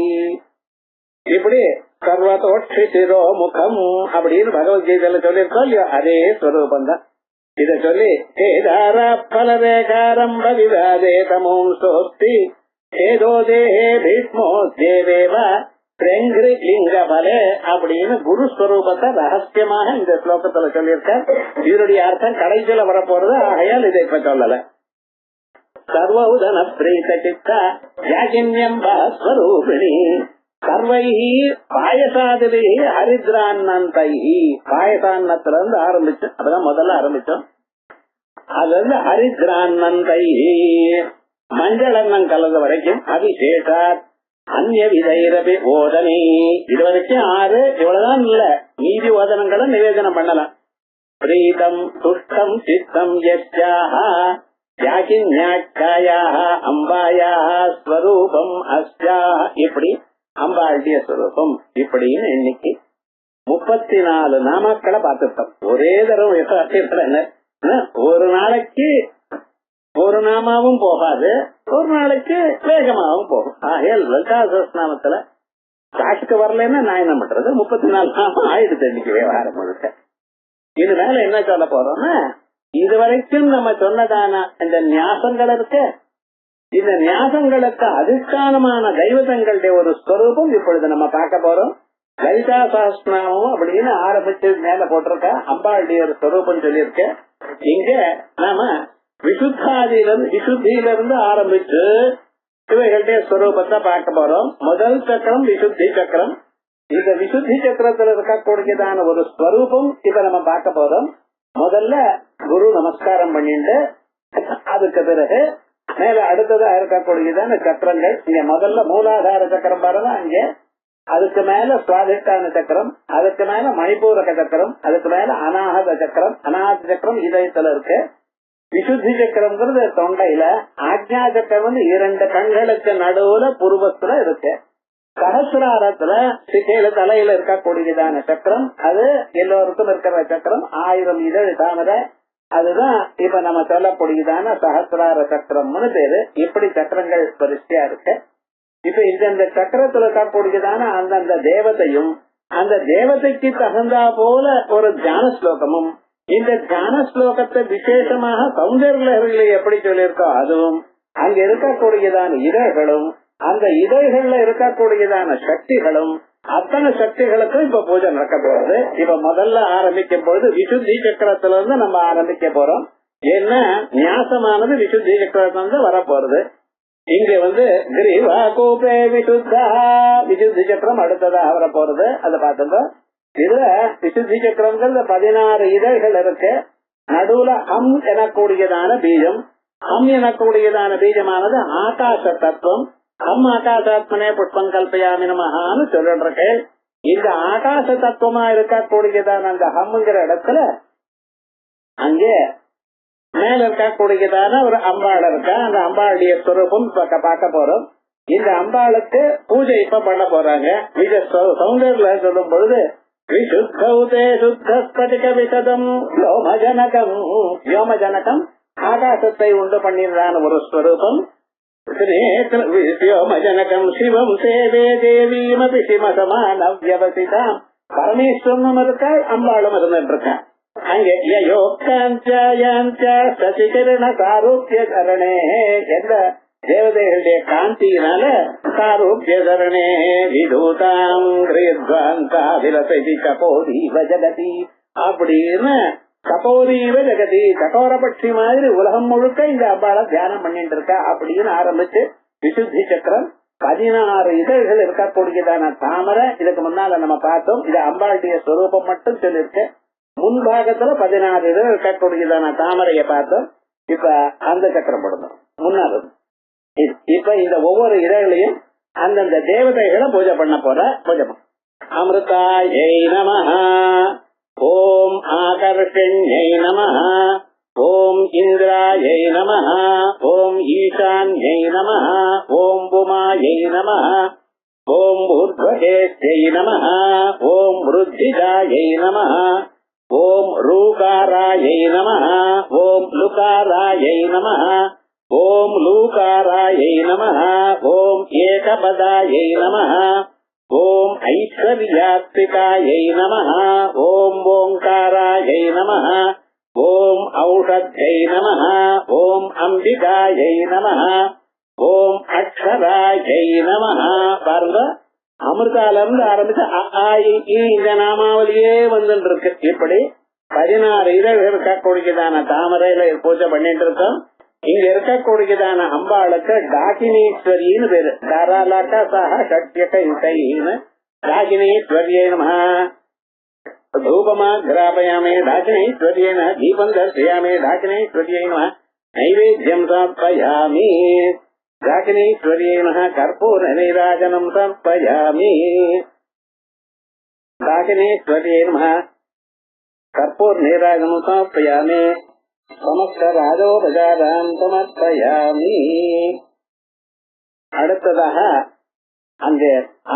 இப்படி சர்வதோட்சி சிரோ முகம் அப்படின்னு பகவத்கீதையில சொல்லியிருக்கோம் இல்லையோ, அதே ஸ்வரூபம் தான். இத சொல்லி ஏதார பலரேகாரம்ப விவாதே தமோம் சோஸ்தி ஏதோ தேஹே பீஷ்மோ தேவேவா பிரங்கிரி லிங்க பலே அப்படின்னு குரு ஸ்வரூபத்தை ரகசியமாக இந்த ஸ்லோகத்துல சொல்லியிருக்க. இதனுடைய அர்த்தம் கடைசியில வரப்போறது, ஆகையால் இதை இப்ப சொல்லல. சர்வஉதன பிரீத சித்தா யாஜின்யம் ஸ்வரூபிணி சர்வைஹி பாயசாதிரி ஹரித்ரான்னந்தைஹி. பாயசான்னத்துல இருந்து ஆரம்பிச்சோம், அப்பதான் முதல்ல ஆரம்பிச்சோம். அதுல இருந்து ஹரித்ரான்னந்தைஹி மஞ்சள் அன்னம் கலந்த வரைக்கும் அபிஷேகா அந்நிய விதைரபி ஓதனை. இது வரைக்கும் 6, இவ்வளவுதான் இல்ல, மீதி ஓதனங்களை நிவேதனம் பண்ணலாம். பிரீதம் துஷ்டம் சித்தம் யஸ்யாஹ யாகின்யாக்காயாஹ அம்பாயாஹ ஸ்வரூபம் அஸ்யாஹ. இப்படி அம்பாளுடைய ஸ்வரூபம் இப்படின்னு இன்னைக்கு 34 நாமக்களை பார்த்துட்டோம். ஒரே தடவை ஒரு நாளைக்கு ஒரு நாமாவும் போகாது, ஒரு நாளைக்கு வேகமாவும் போகும். ஆகையால் லலிதா சஹஸ்ரநாமத்துல காசுக்கு வரலன்னா நான் என்ன பண்றது, 34 நாமம் ஆயிடுது இன்னைக்கு விவகாரம் முழுக்க. இது மேல என்ன சொல்ல போறோம்னா, இதுவரைக்கும் நம்ம சொன்னதான இந்த ஞாசங்கள் இருக்கு, இந்த ஞாசங்களுக்கு அதிஷ்டானமான தெய்வதங்களுடைய ஒரு ஸ்வரூபம் இப்பொழுது நம்ம பார்க்க போறோம். லலிதா சஹஸ்ரநாமம் அப்படின்னு ஆரம்பிச்சு மேல போட்டிருக்க அம்பாளுடைய ஒரு ஸ்வரூபம் சொல்லியிருக்க. இங்க நாம விசுத்தியிலிருந்து ஆரம்பிச்சு இவைகளுடைய ஸ்வரூபத்தை பார்க்க போறோம். முதல் சக்கரம் விசுத்தி சக்கரம். இந்த விசுத்தி சக்கரத்துல இருக்கக்கூடியதான ஒரு ஸ்வரூபம் இப்ப நம்ம பார்க்க போறோம். முதல்ல குரு நமஸ்காரம் பண்ணிட்டு அதுக்கு பிறகு மேல அடுத்ததா இருக்கக்கூடியதான சக்கரங்கள். இங்க முதல்ல மூலாதார சக்கரம் பாருங்க, அங்க அதுக்கு மேல சுவாதிஷ்டான சக்கரம், அதுக்கு மேல மணிப்பூரக சக்கரம், அதுக்கு மேல அநாகத சக்கரம். அநாகத சக்கரம் இதயத்துல இருக்கு. விசுத்தி சக்கரம்ங்கிறது தொண்டையில, ஆக்ஞா சக்கரம் 2 கண்களுக்கு நடுவுல புருவத்துல இருக்கு. சகசிராரத்துல சிக்கையில தலையில இருக்கக்கூடியதான சக்கரம், அது எல்லோருக்கும் இருக்கிற சக்கரம். 1000 இதழ் தாமரை, அதுதான் இப்ப நம்ம சொல்லக்கூடியதான சகசிரார சக்கரம்னு பேரு. இப்படி சக்கரங்கள் வரிசையா இருக்கு. இப்ப இந்த சக்கரத்துல இருக்கக்கூடியதான அந்தந்த தேவதையும் அந்த தேவதைக்கு தகுந்தா போல ஒரு தியான ஸ்லோகமும், இந்த தியான ஸ்லோகத்தை விசேஷமாக சௌந்தர்யங்களை எப்படி சொல்லியிருக்கோ அதுவும், அங்க இருக்கக்கூடியதான இதழ்களும் அந்த இதழ்கள்ல இருக்கக்கூடியதான சக்திகளும், அத்தனை சக்திகளுக்கும் இப்ப பூஜை நடக்க போறது. இப்ப முதல்ல ஆரம்பிக்கும் பொழுது விசுத்தி சக்கரத்துல இருந்து நம்ம ஆரம்பிக்க போறோம். ஏன்னா ஞாசமானது விசுத்தி சக்கரத்துல இருந்து வரப்போறது. இங்க கிரீவா கோபே விசுத்தா விசுத்தி சக்கரம் அடுத்ததாக வர போறது. அதை பார்த்தோம். இதுல விசுத்தி சக்கரங்கள் 16 இதழ்கள் இருக்கு. நடுவுல ஹம் எனக்கூடியதான பீஜம். ஹம் எனக்கூடியதான பீஜமானது ஆகாச தத்துவம். ஹம் ஆகாசாத்மனே புஷ்பம் கல்பயாமி நமஹான்னு சொல்லிருக்கு. இந்த ஆகாச தத்துவமா இருக்கக்கூடியதான அந்த ஹம்ங்கிற இடத்துல அங்கே மேல இருக்கக்கூடியதான ஒரு அம்பாள் இருக்கா. அந்த அம்பாளுடைய ஸ்வரூபம் பார்க்க போறோம். இந்த அம்பாளுக்கு பூஜை இப்ப பண்ண போறாங்க. சௌந்தர்ல சொல்லும் பொழுது விசுத்தௌதே சுத்தஸ்படிக விசதம் வ்யோமஜனகம். வ்யோமஜனகம் ஆகாசத்தை உண்டு பண்ணியதான ஒரு ஸ்வரூபம். வ்யோமஜனகம் சிவம் சேவே தேவீமபி சிமசமான வியவசிதாம். பரமேஸ்வரனும் இருக்கா, அம்பாளும் இருந்துட்டு இருக்கா. அங்கே சசிகரண சாரூபிய கரணே என்ற தேவதைகளுடைய காந்தியினால சாரூபிய கரணே விதூதாம் விலசதி கபோதீவ ஜகதி அப்படின்னு கபோதீவ ஜகதி கட்டோரபட்சி மாதிரி உலகம் முழுக்க இந்த அம்பாளை தியானம் பண்ணிட்டு இருக்கா அப்படின்னு ஆரம்பிச்சு விசுத்தி சக்கரம் 16 இதழ்கள் இருக்கக்கூடியதான தாமரை. இதுக்கு முன்னால நம்ம பார்த்தோம். இது அம்பாளுடைய ஸ்வரூபம் மட்டும் சொல்லிருக்கு. முன்பாகத்துல 16 இதழ் இருக்கக்கூடியதான தாமரையை பார்த்தோம். இப்ப அந்த சக்கரம் போடணும் முன்னாடி. இப்ப இந்த ஒவ்வொரு இதழையும் அந்தந்த தேவதைகளை பூஜை பண்ண போற. பூஜை அமிர்தாயை நமஹ, ஓம் ஆகர்ஷண்யை நமஹ, ஓம் இந்திராயை நமஹ, ஓம் ஈசான்யை நமஹ, ஓம் புமாயை நமஹ, ஓம் ஊர்த்வகேஸ்யை நமஹ, ஓம் ருத்திஜாயை நமஹ, ஓம் ரூகாராயை நமஹ, ஓம் லுகாராயை நமஹ, ஓம் லூகாராயை நமஹ, ஓம் ஏகபதாயை நமஹ, ஓம் ஐஸ்வர்யாத்மிகாயை நமஹ. ஓம் ஓங்காராயை நமஹ. ஓம் ஔஷத்யை நமஹ. ஓம் அம்பிகாயை நமஹ. ஓம் அக்ஷராயை நமஹ. பாருங்க, அமிர்தால இருந்து ஆரம்பிச்சு இந்த நாமாவளியே வந்துட்டு இருக்கு. இப்படி 16 இதழ்கள் இருக்கக்கூடியதான தாமரையில பூஜை பண்ணிட்டு இருக்கோம். இங்க இருக்கக்கூடியதான அம்பாளுக்கு டாகினீஸ்வரின்னு பேரு. தாராலாக்கா சாக சட்யக இசைன்னு டாகினீஸ்வரியை நமஹ. தூபமா கிராபயாமே டாகினீஸ்வரியேன தீபம் தர்சயாமே டாகினீஸ்வரியை நமஹ. நைவேத்யம் சமர்ப்பயாமி டாகினீஸ்வரியை நமஹ. கற்பூர நீராஜனம் சமர்ப்பயாமி டாகினீஸ்வரியை நமஹ. கற்பூர நீராஜனம் சமர்ப்பயாமி சமஸ்த ராஜோபசாரம் சமர்ப்பயாமி. அடுத்ததாக அங்க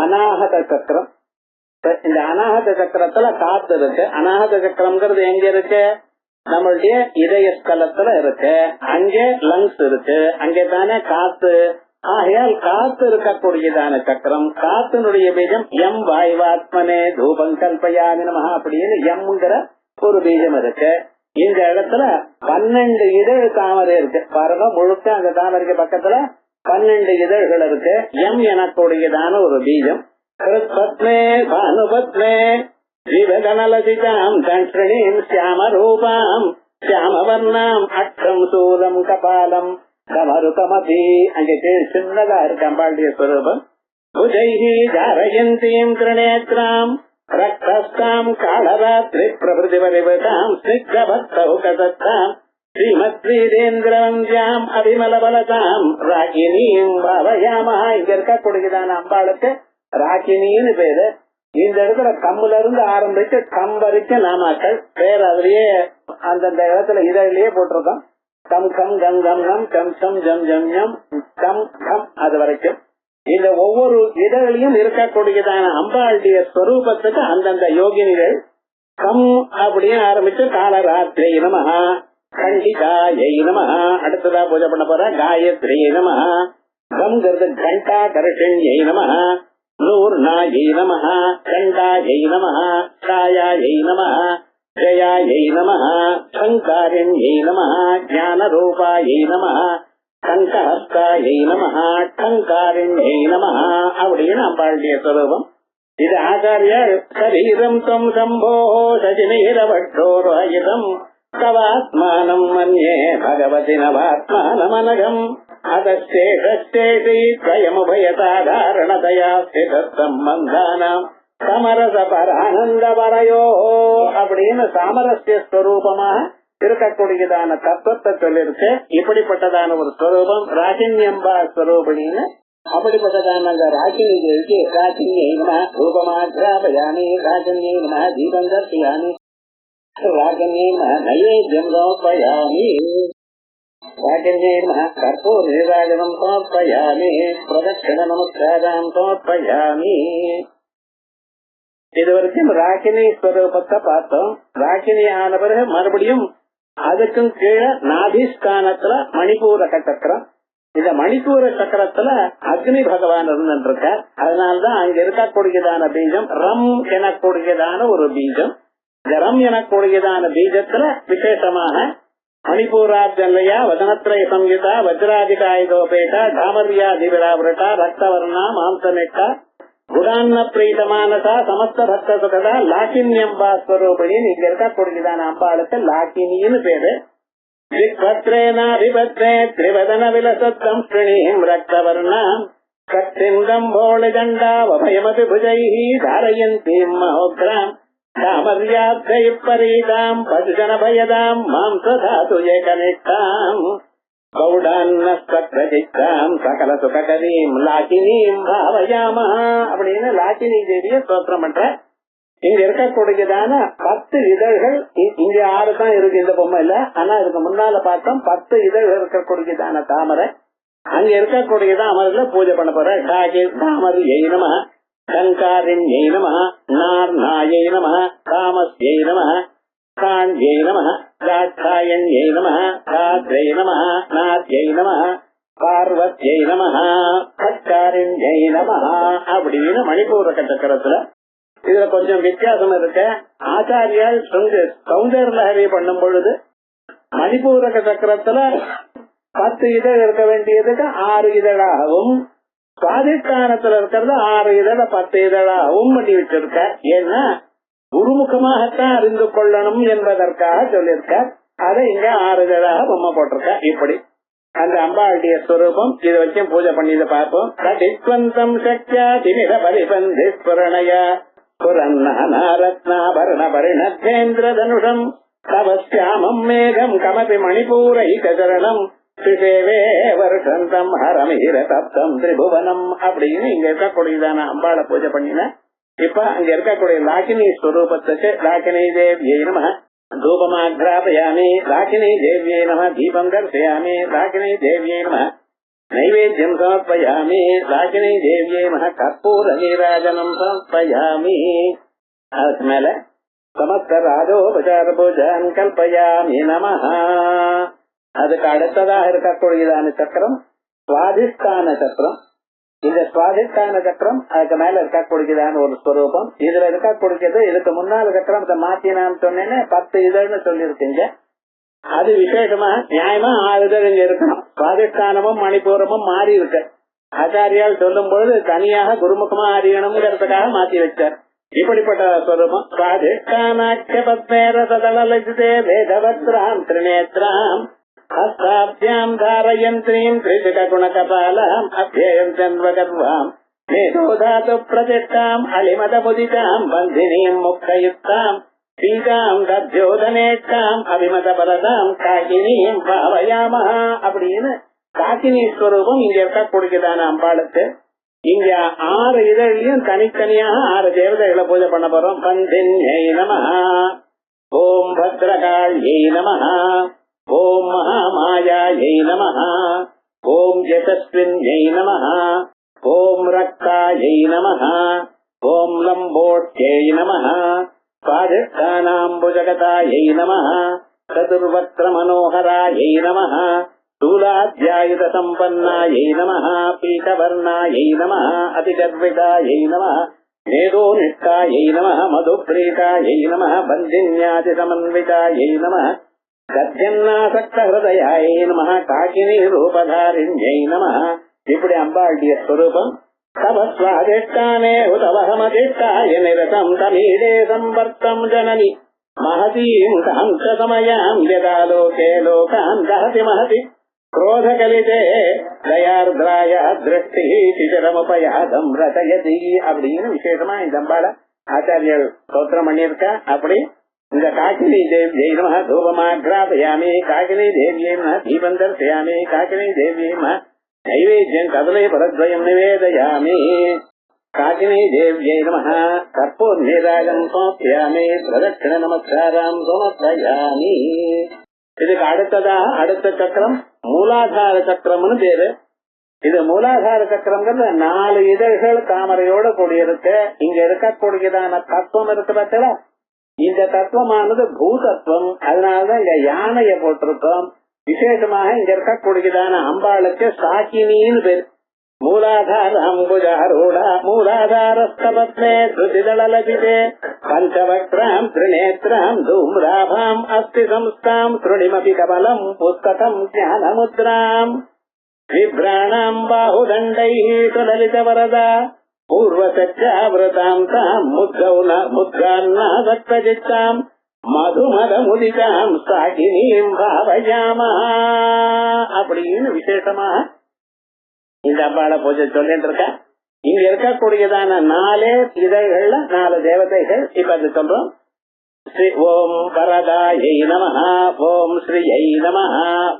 அநாகத சக்கரம். இந்த அநாகத சக்கரத்துல காத்து இருக்கு. அநாகத சக்கரம்ங்கிறது எங்க இருக்கு? நம்மளுடைய இதய ஸ்தலத்துல இருக்கு. அங்கே லங்ஸ் இருக்கு. அங்கே தானே காத்து. ஆகையால் காத்து இருக்கக்கூடியதான சக்கரம். காத்தினுடைய பீஜம் எம் வாய்வாத்மனே தூபம் கல்பயாமி நமஹ அப்படின்னு எம்ங்கிற ஒரு பீஜம் இருக்கு. இந்த இடத்துல 12 இதழ் தாமரை இருக்கு. பாருங்க, முழுக்க அந்த தாமரைக்கு பக்கத்துல 12 இதழ்கள் இருக்கு. எம் எனக்கூடியதான ஒரு பீஜம். கிருத்பத்மே பானுபத்மே ஜீவகணலசிதாம் தன்ஸ்ரீம் சியாம ரூபாம் சியாமவர்ணாம் அக்ஷம் சூலம் கபாலம் கமருகமபி. அங்கே சின்னதா இருக்கு அம்பாளுடைய ஸ்வரூபம். புஜைஹி தாரயந்தீம் திரிநேத்ராம் ரக்தஸ்தாம் காலராத்ரி பிரபுதி பரிவதாம் ஸ்னிக்தபக்தௌகதத்தாம் ஸ்ரீமத்ரீதேந்திரவந்தியாம் அபிமலபலதாம் ராகினீம் பாவயாமா. இங்க இருக்கக்கூடியதான அம்பாளுக்கு ராகினின்னு பேரு. இந்த இடத்துல கம்முல இருந்து ஆரம்பிச்சு கம் வரைக்கும் நாமாக்கள் பேர் அதுலயே அந்தந்த இடத்துல இதழிலேயே போட்டிருக்கோம். கம் கம் கம் கம் கம் கம் சம் ஜம் ஜம் ஜம் கம் கம் அது வரைக்கும். இந்த ஒவ்வொரு இதழிலையும் இருக்கக்கூடியதான அம்பாளுடைய ஸ்வரூபத்துக்கு அந்தந்த யோகினிகள் கம் அப்படின்னு ஆரம்பிச்சு காலராத்திரி நமஹ, கண்டிகாயை நமஹ. அடுத்ததா பூஜை பண்ண போற காயத்ரி நமஹ. கம்ங்கிறது கண்டா கருஷண்யை நமஹ. நூர்ணாயை நமஹ. கண்டாயை நமஹ. சாயாயை நமஹ. ஜயாயை நமஹ. சங்காரண்யை நமஹ. ஞானரூபாயை நமஹ. சங்கஹஸ்தாயை நமஹ. டங்காரண்யை நமஹ அப்படின்னு அம்பாளுடைய ஸ்வரூபம். இது ஆச்சாரியார் சரீரம் தம் சம்போ சஜினீரவட்டோரோஹிதம் தவாத்மானம் மன்யே பகவதி நவாத்மானமனகம் அதேஷேஷயமுபயதாரணதயா ஸ்திதம்பந்தானாம் சமரச பரானந்த வரயோ அப்படின்னு சாமரஸ்ய ஸ்வரூபமாக இருக்கக்கூடியதான தத்துவத்தை சொல்லிருக்கு. இப்படிப்பட்டதான ஒரு ஸ்வரூபம் ராகின்யம்பா ஸ்வரூபிணின்னு. அப்படிப்பட்டதான அந்த ராகினிகளுக்கு ராகின்யை நம ரூபமாகிராபயாமி ராகின்யை நம தீபம் தர்சயாமி ராகின்யை நம நைவேத்யம் சமர்ப்பயாமி ராகின்யை நம கற்பூர நீராஜனம் சமர்ப்பயாமி பிரதட்சிண நமஸ்காரம் சமர்ப்பயாமி. இதுவரைக்கும் ராகினி ஸ்வரூபத்தை பார்த்தோம். ராகினி ஆன பிறகு மறுபடியும் அதுக்கும் கீழே நாதிஸ்தானத்துல மணிப்பூரக சக்கரம். இந்த மணிப்பூர சக்கரத்துல அக்னி பகவான் இருந்துருக்க. அதனால்தான் அங்க இருக்கக்கூடியதான பீஜம் ரம் எனக்கூடியதான ஒரு பீஜம். இந்த ரம் எனக்கூடியதான பீஜத்துல விசேஷமாக மணிப்பூராஜல்லையா வதனத்ரய சம்யுதா வஜ்ராதிகாயுதோபேட்டா தாமர்யாதிவிராவிரட்டா ரக்தவர்ணா மாம்சமெட்டா குடான்ன பிரீதமானதா சமஸ்த பக்த சுகதா லாக்கின்யம்பா ஸ்வரூபிணி. இங்க இருக்கக்கூடியதான அம்பாளுக்கு லாக்கினின்னு பேரு. திக்பத்ரேனாதிபத்ரே திரிவதன விலசத்தம் ஸ்ரீம் ரக்தவர்ணாம் கத்திந்தம்போளிதண்டாவபயமபி புஜைஹி தாரயந்தீம் மஹோக்ராம் தாமர்யாத்ரைப்பரீதாம் பதுஜனபயதாம் மாம்சதாது ஏகனிஷ்டாம் கௌடான்னஸ்தக்ரஜித்தாம் சகல சுககரீம் லாக்கினீம் பாவயாமா அப்படின்னு லாக்கினி தேவிய ஸ்தோத்திரம் பண்ற. இங்க இருக்கக்கூடியதான 10 இதழ்கள். இங்க 6 தான் இருக்கு இந்த பொம்மை இல்ல. ஆனா இதுக்கு முன்னால பார்த்தோம் 10 இதழ்கள் இருக்கக்கூடியதான தாமரை. அங்க இருக்கக்கூடியதான் அமர்ல பூஜை பண்ண போற. தாமரை நம கங்காரிண்யை நம நார்நாயை நம காமஸ்யை நம காண்யை நம தாட்சாயண்யை நம தாத்ரை நம நாத்யை நம பார்வத்யை நமஹ, கட்காரிண்யை நமஹ அப்படின்னு மணிப்பூரக சக்கரத்துல இதுல கொஞ்சம் வித்தியாசம் இருக்கு. ஆச்சாரியால் சௌந்தர லஹரி பண்ணும் பொழுது மணிப்பூரக சக்கரத்துல 10 இதழ் இருக்க வேண்டியதுக்கு 6 இதழாகவும், சுவாதிஷ்டானத்துல இருக்கிறது 6 இதழ 10 இதழாகவும் பண்ணி வச்சிருக்க. ஏன்னா குருமுகமாகத்தான் அறிந்து கொள்ளணும் என்பதற்காக சொல்லியிருக்க. அதை இங்க 6 இதழாக பொம்மை போட்டிருக்க. இப்படி அந்த அம்பாளுடைய ஸ்வரூபம் இதை வச்சு பூஜை பண்ணி பார்ப்போம். கடிஸ்வந்தம் சக்தியா திமிர பரிபந்திஸ்வரணய புரநாரத்னாபரண பரிணத்வேந்திர தனுஷம் தவஸ்யாமம் மேகம் கமபி மணிபூரைகரணம் ஸ்ரீசேவே வருஷந்தம் ஹரமிர தப்தம் திரிபுவனம் அப்படின்னு இங்க இருக்கக்கூடியதான அம்பாளை பூஜை பண்ணின. இப்ப அங்க இருக்கக்கூடிய லாக்கினி ஸ்வரூபத்துக்கு லாக்கினி தேவியை நம தூபமாக்ராபயாமி, லாக்கினி தேவியை நம தீபம் தர்சயாமி, லாக்கினி தேவியை நம நைவேத்தியம் சமர்ப்பயாமி, லாக்கினி தேவியை நம கற்பூர நீராஜனம் சமர்ப்பயாமி. அதுக்கு மேல சமஸ்த ராஜோபசார பூஜான் கல்பயாமி நமஹ. அதுக்கு அடுத்ததாக இருக்கக்கூடியதான சக்கரம் சுவாதிஷ்டான சக்கரம். இந்த சுவாதிஷ்டான சக்கரம் அதுக்கு மேல இருக்கக்கூடியதான ஒரு ஸ்வரூபம். இதுல இருக்கக்கூடியது இதுக்கு முன்னாள் சக்கரம் மாத்தினான்னு சொன்னேன்னு 10 இதழ்னு சொல்லியிருக்கீங்க. அது விசேஷமா நியாயமா 6 இதழ் இங்க இருக்கணும். சுவாதிஷ்டானமும் மணிப்பூரமும் மாறி இருக்கு. ஆச்சாரியால் சொல்லும் பொழுது தனியாக குருமுகமா அறியணுங்கிறதுக்காக மாத்தி வச்சார். இப்படிப்பட்ட ஸ்வரூபம் சுவாதிஷ்டானாட்சபத்மேரதலலிதே வேதவத்ராம் திரிநேத்ராம் ஹஸ்தாப்தியாம் தாரயந்திரீம் திரிஜுககுணகபாலாம் அப்யயம் சன்வகர்வாம் மேதோதாது பிரதிஷ்டாம் அலிமத முதிதாம் பந்தினீம் முக்தயுக்தாம் பீதாம் தத்யோதனேட்டாம் அபிமத பலதாம் காகினீம் பாவயாமஹ அப்படின்னு காகினி ஸ்வரூபம் இங்க இருக்கக்கூடியதான அம்பாளுக்கு. இங்க 6 இதழையும் தனித்தனியாக 6 தேவதைகளை பூஜை பண்ண போறோம். பந்தின்யை நமஹ, ஓம் பத்ரகாள்யை நமஹ, ஓம் மகாமாயாயை நமஹ, ஓம் யசஸ்வின்யை நமஹ, ஓம் ரக்தாயை நமஹ, ஓம் லம்போட்யை நமஹ, स्वादिष्ठानाम्बुजगतायै नमः, चतुर्वक्त्र मनोहरायै नमः, शूलाध्यायुध सम्पन्नायै नमः, पीतवर्णायै नमः, अतिगर्वितायै नमः, मेधोनिष्ठायै नमः, मधुप्रीतायै नमः, बन्दिन्यादि समन्वितायै नमः, गद्यन्नासक्तहृदयायै नमः, काकिनी रूपधारिण्यै नमः. இப்படி அம்பாளுடைய ஸ்வரூபம். तवस्वादिष्टाने उतवहमदिष्टाय निरतं तमीडे संवर्तं जननि महतीं कांक्षसमयां यदा लोके लोकान् दहति महति क्रोधकलिते दयार्द्राय दृष्टिः शिशिरमुपयादं रचयति அப்படின்னு விசேஷமா இந்த அம்பாளை ஆச்சாரியர் ஸ்தோத்திரம் பண்ணியிருக்கா. அப்படி இந்த காக்கினி தேவியை நமஹ தூபமாக்ராபயாமி, காக்கினி தேவியை நமஹ தீபம் தர்சயாமி, காக்கினி தேவியை நமஹ நைவேத்யம் கதலை பரத்வயம் நிவேதயாமி, காகினி தேவியை நமஹ கற்பூர் நீராஜம் சமர்ப்பயாமி, பிரதட்சிண நமஸ்காரம் சமர்ப்பயாமி. இதுக்கு அடுத்த சக்கரம் மூலாதார சக்கரம்னு பேரு. இது மூலாதார சக்கரம்ங்கிறது 4 இதழ்கள் தாமரையோட கூடியிருக்கு. இங்க இருக்கக்கூடியதான தத்துவம் இருக்கு பார்த்தா, இந்த தத்துவமானது பூதத்துவம். அதனாலதான் இங்க யானைய போட்டிருக்கோம். விசேஷமாக இங்க இருக்கக்கூடியதான அம்பாளுக்கு சாக்கினின்னு பேர். மூலாதார அம்புஜாரூடா மூலாதாரஸ்தபத்மே ஸ்ருதிதளலபிதே பஞ்சவக்ராம் திரிநேத்ராம் தூம்ராபாம் அஸ்தி சம்ஸ்தாம் ஸ்ருணிமபி கமலம் புஸ்தகம் ஞானமுத்ராம் விப்ராணாம் பாஹுதண்டைः சுலலித வரதா பூர்வசச்சாவிரதாம் தாம் முத்கான்னாசக்தஜித்தாம் மதுமதமுதிதாம் சாகினீம் பாவயாமஹ அப்படின்னு விசேஷமா இந்த அம்பாளை பூஜை சொல்லிட்டு இருக்க. இங்க இருக்கக்கூடியதான 4 இதழ்கள்ல 4 தேவதைகள். இப்ப அது சொல்றோம். ஸ்ரீ ஓம் வரதாயை நமஹ, ஓம் ஸ்ரீயை நமஹ,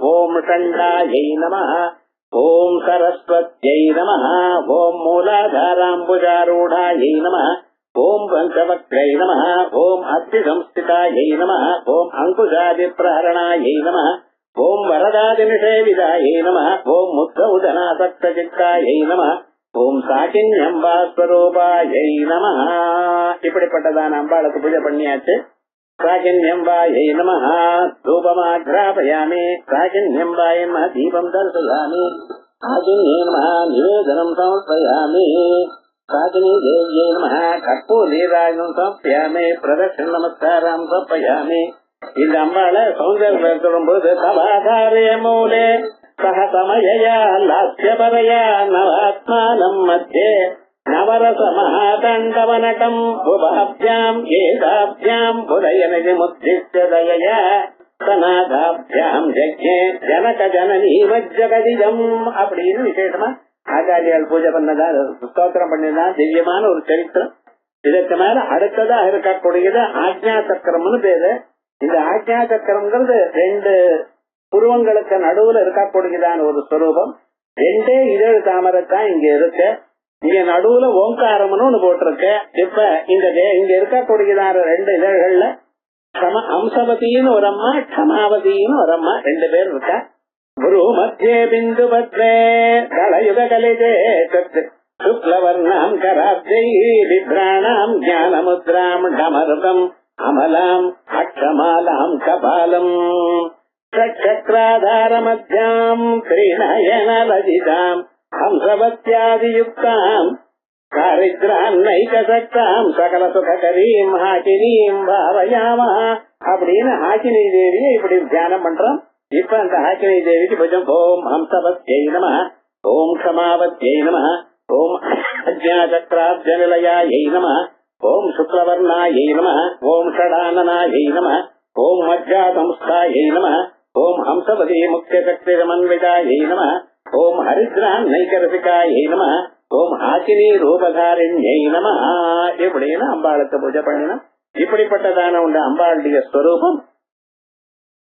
ஓம் சண்டாயை நமஹ, ஓம் சரஸ்வத்யை நமஹ, ஓம் மூலாதாராம்புஜாரூடாயை நமஹ, ஓம் பஞ்சவக்ரை நமஹ, ஓம் அத்தி சம்ஸ்திதாயை நமஹ, ஓம் அங்குஷாதி பிரஹரணாயை நமஹ, ஓம் வரதாதி நிஷேவிதாயை நமஹ, ஓம் முத்தௌதனாசக்தசித்தாயை நமஹ, ஓம் சாகின்யம்பாஸ்வரூபாயை நமஹ. இப்படிப்பட்டதான அம்பாளுக்கு பூஜை பண்ணியாச்சு. சாகின்யம்பாயை நமஹ தூபமாக்ராபயாமி, சாகின்யம்பாயை நமஹ தீபம் தர்சயாமி, आचिन्ये नमः निवेदनं समर्पयामि प्राचिनी देव्यै नमः कर्पूरीराजं समर्पयामि प्रदक्षिण नमस्कारां समर्पयामि இந்த அம்பாளை சௌந்தர்யம் சொல்லும்போது சபாதாரே மூலே சக சமயா லாஸ்யபரயா நவாத்மானம் மத்தியே நவரச மகாதண்டவனகம் உபாப்யாம் ஏதாப்யாம் புதயனதி முத்திஷ்ய தயயா சநாதாப்யாம் ஜக்ஞே ஜனக ஜனனி வஜ்ஜகதிஜம் அப்படின்னு விசேஷமா ஆச்சாரியால் பூஜை பண்ணதா ஸ்தோத்திரம் பண்ணதா திவ்யமான ஒரு சரித்திரம். இதற்கு மேல அடுத்ததாக இருக்கக்கூடியது ஆக்ஞா சக்கரம்னு பேரு. இந்த ஆக்ஞா சக்கரம்ங்கிறது 2 புருவங்களுக்கு நடுவுல இருக்கக்கூடியதான ஒரு ஸ்வரூபம். 2 இதழ் தாமரைத்தான் இங்க இருக்கு. இங்க நடுவுல ஓங்காரம்னு ஒண்ணு போட்டிருக்கு. இப்ப இங்க இருக்கக்கூடியதான 2 இதழ்கள்ல அம்சவதின்னு ஒரு அம்மா, க்ஷமாவதின்னு ஒரு அம்மா 2 பேர் இருக்கா. குரு மத்தியே பிந்து பத்ரே கலயுக கலிதே சுக்லவர்ணாம் கராப்தை விப்ராணாம் ஞானமுத்ராம் டமருகம் அமலாம் அக்ஷமாலாம் கபாலம் சக்ராதாரமத்யாம் ஸ்ரீநயன லஜிதாம் ஹம்சவத்யாதியுக்தாம் காரித்ரான்னைகசக்தாம் சகல சுககரீம் ஹாக்கினீம் பாவயாமஹ அப்படின்னு ஹாக்கினி தேவியை இப்படி தியானம் பண்றோம். இப்ப அந்த ஹாக்கினி தேவிக்கு கொஞ்சம் ஓம் ஹம்சவத்யை நமஹ, ஓம் க்ஷமாவத்யை நமஹ, ஓம் அஜ்ஞாசக்ராப்ஜநிலயாயை நமஹ, ஓம் சுக்லவர்ணாயை நமஹ, ஓம் ஷடானனாயை நமஹ, ஓம் மஜ்ஜாசம்ஸ்தாயை நமஹ, ஓம் ஹம்சவதி முக்கியசக்திரமன்விதாயை நமஹ, ஓம் ஹரித்ரான் நைகரசிகாயை நமஹ, ஓம் ஹாக்கினி ரூபதாரிண்யை நமஹ இப்படின்னு அம்பாளுக்கு பூஜை பண்ணினோம். இப்படிப்பட்டதான உண்ட அம்பாளுடைய ஸ்வரூபம்.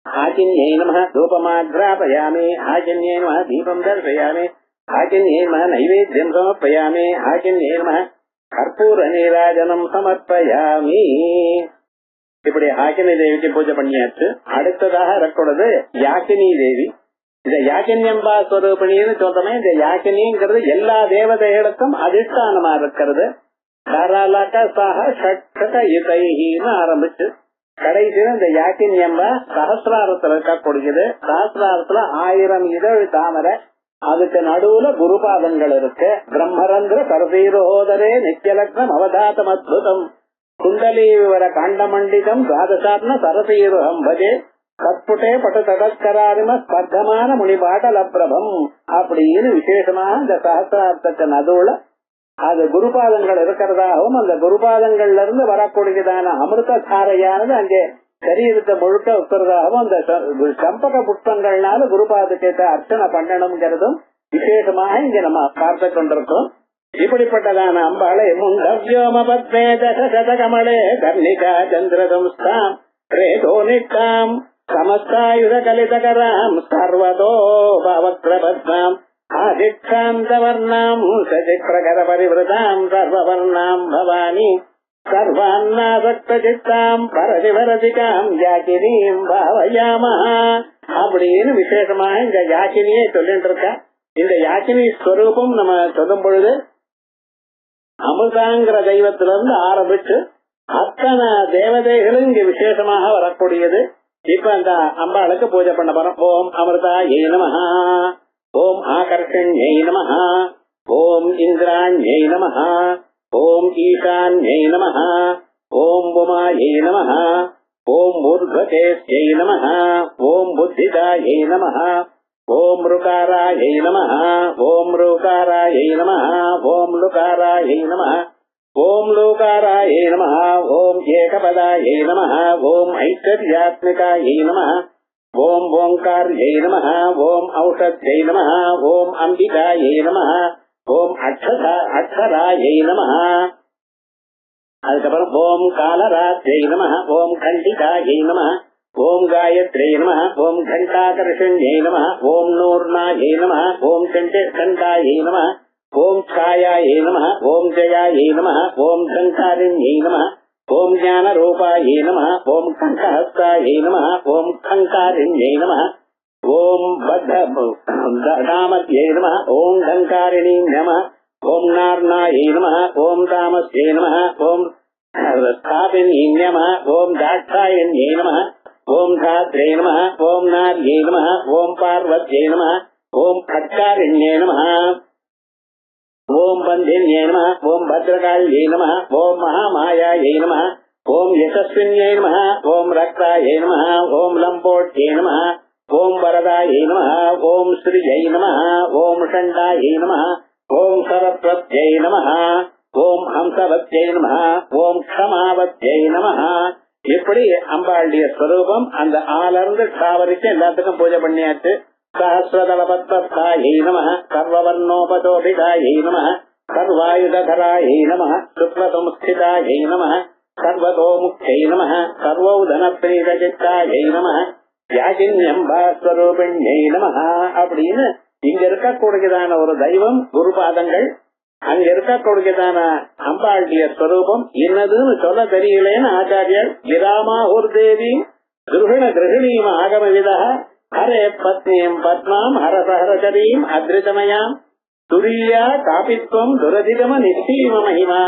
ஆக்கின்யை நமஹ தூபமாக்ராபயாமி, ஆக்கின்யை நமஹ தீபம் தர்சயாமி, ஆக்கின்யை நமஹ நைவேத்யம் சமர்ப்பயாமி, ஆக்கின்யை நமஹ கற்பூர நீராஜனம் சமர்ப்பயாமி. இப்படி ஆக்கினி தேவிக்கு பூஜை பண்ணியாச்சு. அடுத்ததாக இருக்கக்கூடாது யாக்கினி தேவி. இந்த யாக்கின்யம்பா ஸ்வரூபிணின்னு சொல்றமே, இந்த யாக்கினிங்கிறது எல்லா தேவதைகளுக்கும் அதிஷ்டானமா இருக்கிறது. தாராளக்க சக ஷட்சக இதைன்னு ஆரம்பிச்சு கடைசியில இந்த யாக்கின்யம்பா சகசிராரத்துல இருக்கக்கூடியது. சகசிராரத்துல 1000 இதழ் தாமரை, அதுக்கு நடுவுல குருபாதங்கள் இருக்கு. பிரம்மரந்திர சரசீரோதரே நித்தியலக்னம் அவதாத்தம் அத்புதம் குண்டலி விவர காண்டமண்டிதம் துவாதசாத்ம சரசீரோகம் பஜே கற்புட்டே பட்டு தடஸ்கராரிம ஸ்பர்தமான முனிபாட்டல பிரபம் அப்படின்னு விசேஷமா இந்த சகசிரார்த்தத்தை நடுவுல அது குருபாதங்கள் இருக்கிறதாகவும் அந்த குருபாதங்கள்ல இருந்து வரக்கூடியதான அமிர்த தாரையானது அங்கே சரீரத்தை முழுக்க உட்கிறதாகவும் அந்த சம்பக புஷ்பங்கள்னால குருபாதத்தை அர்ச்சனை பண்ணணுங்கிறதும் விசேஷமாக இங்க நம்ம பார்த்து கொண்டிருக்கோம். இப்படிப்பட்டதான அம்பாளை முண்டவ்யோமபத்மே தசகமலே கர்ணிகா சந்திரதம்ஸ்தாம் ரேதோ நிட்டாம் சமஸ்தாயுத கலிதகராம் சர்வதோ பவக்ரபத்மாம் ஆதிக்ஷாந்தவர்ணாம் சசிக்ரகர பரிவிரதாம் சர்வவர்ணாம் பவானி சர்வான்னாசக்தசித்தாம் பரதிவரதிகாம் யாக்கினீம் பாவயாமஹ அப்படின்னு விசேஷமாக இந்த யாக்கினியை சொல்லிட்டு இருக்க. இந்த யாக்கினி ஸ்வரூபம் நம்ம சொல்லும் பொழுது அமிர்தாங்கிற தெய்வத்திலிருந்து ஆரம்பிச்சு அத்தனை தேவதைகளும் இங்க விசேஷமாக வரக்கூடியது. இப்ப அந்த அம்பாளுக்கு பூஜை பண்ண போறோம். ஓம் அமிர்தாயை நமஹ, ஓம் ஆகர்ஷண்யை நமஹ, ஓம் இந்திராண்யை நமஹ, ஓம் ஈசான்யை நமஹ, ஓம் உமாயை நமஹ, ஓம் ஊர்த்வகேஸ்யை நமஹ, ஓம் புத்திதாயை நமஹ, ஓம் ருகாராயை நமஹ, ஓம் ருகாராயை நமஹ, ஓம் லுகாராயை நமஹ, ஓம் லோகாராயை நமஹ, ஓம் ஏகபதாயை நமஹ, ஓம் ஐஸ்வர்யாத்மிகாயை நமஹ, ஓம் ஓங்கார்யை நமஹ, ஓம் ஔஷத்யை நமஹ, ஓம் அம்பிகாயை நமஹ, ஓம் அக்ஷராயை நமஹ. அதுக்கப்புறம் ஓம் காலராத்யை நமஹ, ஓம் கண்டிகாயை நமஹ, ஓம் காயத்ரை நமஹ, ஓம் கண்டாகர்ஷண்யை நமஹ, ஓம் நூர்ணாயை நமஹ, ஓம் கண்டாயை நமஹ, ஓம் சாயாயை நமஹ, ஓம் ஜயாயை நமஹ, ஓம் சங்காரிண்யை நமஹ, ஓம் ஞான ரூபாயை நமஹ, ஓம் கங்கஹஸ்தாயை நமஹ, ஓம் கங்காரிண்யை நமஹ, ஓம் தாமஸ்யை நமஹ, ஓம் கங்காரிணீ நமஹ, ஓம் நார்ணாயை நமஹ, ஓம் தாமஸ்யை நமஹ, ஓம் ஸ்தாபினீ நமஹ, ஓம் தாட்சாயண்யை நமஹ, ஓம் தாத்ரே நமஹ, ஓம் நார்யை நமஹ, ஓம் பார்வத்யை நமஹ, ஓம் கட்காரிண்யே நம, ஓம் பந்தின்யே நம, ஓம் பத்ரகாள்யை நம, ஓம் மகாமாயாயை நம, ஓம் யசஸ்வின்யை நம, ஓம் ரக்தாயை நம, ஓம் லம்போட்யை நம, ஓம் வரதாயை நம, ஓம் ஸ்ரீயை நம, ஓம் ஷண்டாயை நம, ஓம் சரஸ்வத்யை நம, ஓம் ஹம்சவத்யை நம, ஓம் க்ஷமாவத்யை நம. இப்படி அம்பாளுடைய ஸ்வரூபம் அந்த ஆலர்ந்து வரைக்கும் எல்லாத்துக்கும் பூஜை பண்ணியாச்சு. சஹஸ்ரதளபத்மஸ்தாயை நம, சர்வவர்ணோபசோபிதாயை நம, சர்வாயுதராயை நம, சுக்லசம்ஸ்திதாயை நம, சர்வதோமுக்தை நம, சர்வௌதனப்ரீதசித்தாயை நம, யாஜின்யம்பாஸ்வரூபிண்யை நம. அப்படின்னு இங்க இருக்கக்கூடியதான ஒரு தெய்வம் குருபாதங்கள், அங்க இருக்கக்கூடியதான அம்பாளுடைய ஸ்வரூபம் என்னதுன்னு சொல்ல தெரியலேன்னு ஆச்சாரியர் விராமா ஒரு தேவி கிருஹண கிரகிணீம் ஆகமவிதா ஹரே பத்னியம் பத்மாம் ஹரசஹரச்சரீம் அத்ரிதமயாம் துரியா காபித்வம் துரதிகம நிச்சீம மகிமா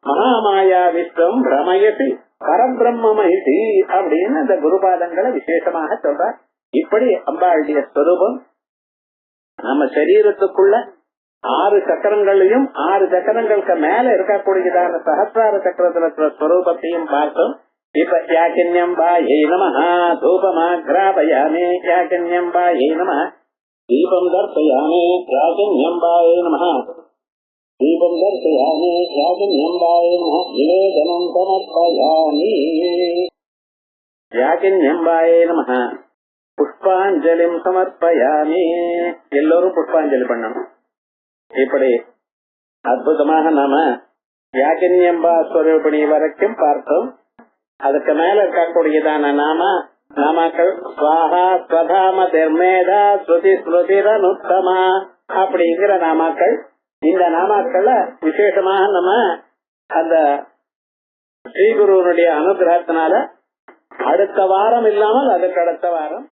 மகாமாயா விஸ்வம் பிரமயசி பரபிரம்ம மகிஷி அப்படின்னு அந்த குருபாதங்களை விசேஷமாக சொல்றார். இப்படி அம்பாளுடைய ஸ்வரூபம் நம்ம சரீரத்துக்குள்ள 6 சக்கரங்களையும் 6 சக்கரங்களுக்கு மேல இருக்கக்கூடியதான சஹஸ்ரார சக்கரத்துல இருக்கிற ஸ்வரூபத்தையும் பார்த்தோம். இப்ப யாக்கின்யம்பாயை நம தூபமாக்ராபயாமே, யாக்கின்யம்பாயை நம தீபம் தர்ப்பயாமே, யாக்கின்யம்பாயை நம தீபம் தர்ப்பயாமே, யாக்கின்யம்பாயை நம நிவேதனம் சமர்ப்பயாமி, யாக்கின்யம்பாயை நம புஷ்பாஞ்சலிம் சமர்ப்பயாமி. எல்லோரும் புஷ்பாஞ்சலி பண்ணணும். இப்படி அற்புதமாக நாம யாக்கின்யம்பா ஸ்வரூபிணி வரைக்கும் பார்த்தோம். அதுக்கு மேல இருக்கக்கூடியதான நாமாக்கள் ஸ்வாஹா ஸ்வதாம திர்மேதா ஸ்ருதி ஸ்ருதிரனுத்தமா அப்படிங்கிற நாமாக்கள். இந்த நாமாக்கள்ல விசேஷமாக நம்ம அந்த ஸ்ரீகுருவனுடைய அனுகிரகத்தினால அடுத்த வாரம் இல்லாமல் அதுக்கு அடுத்த வாரம்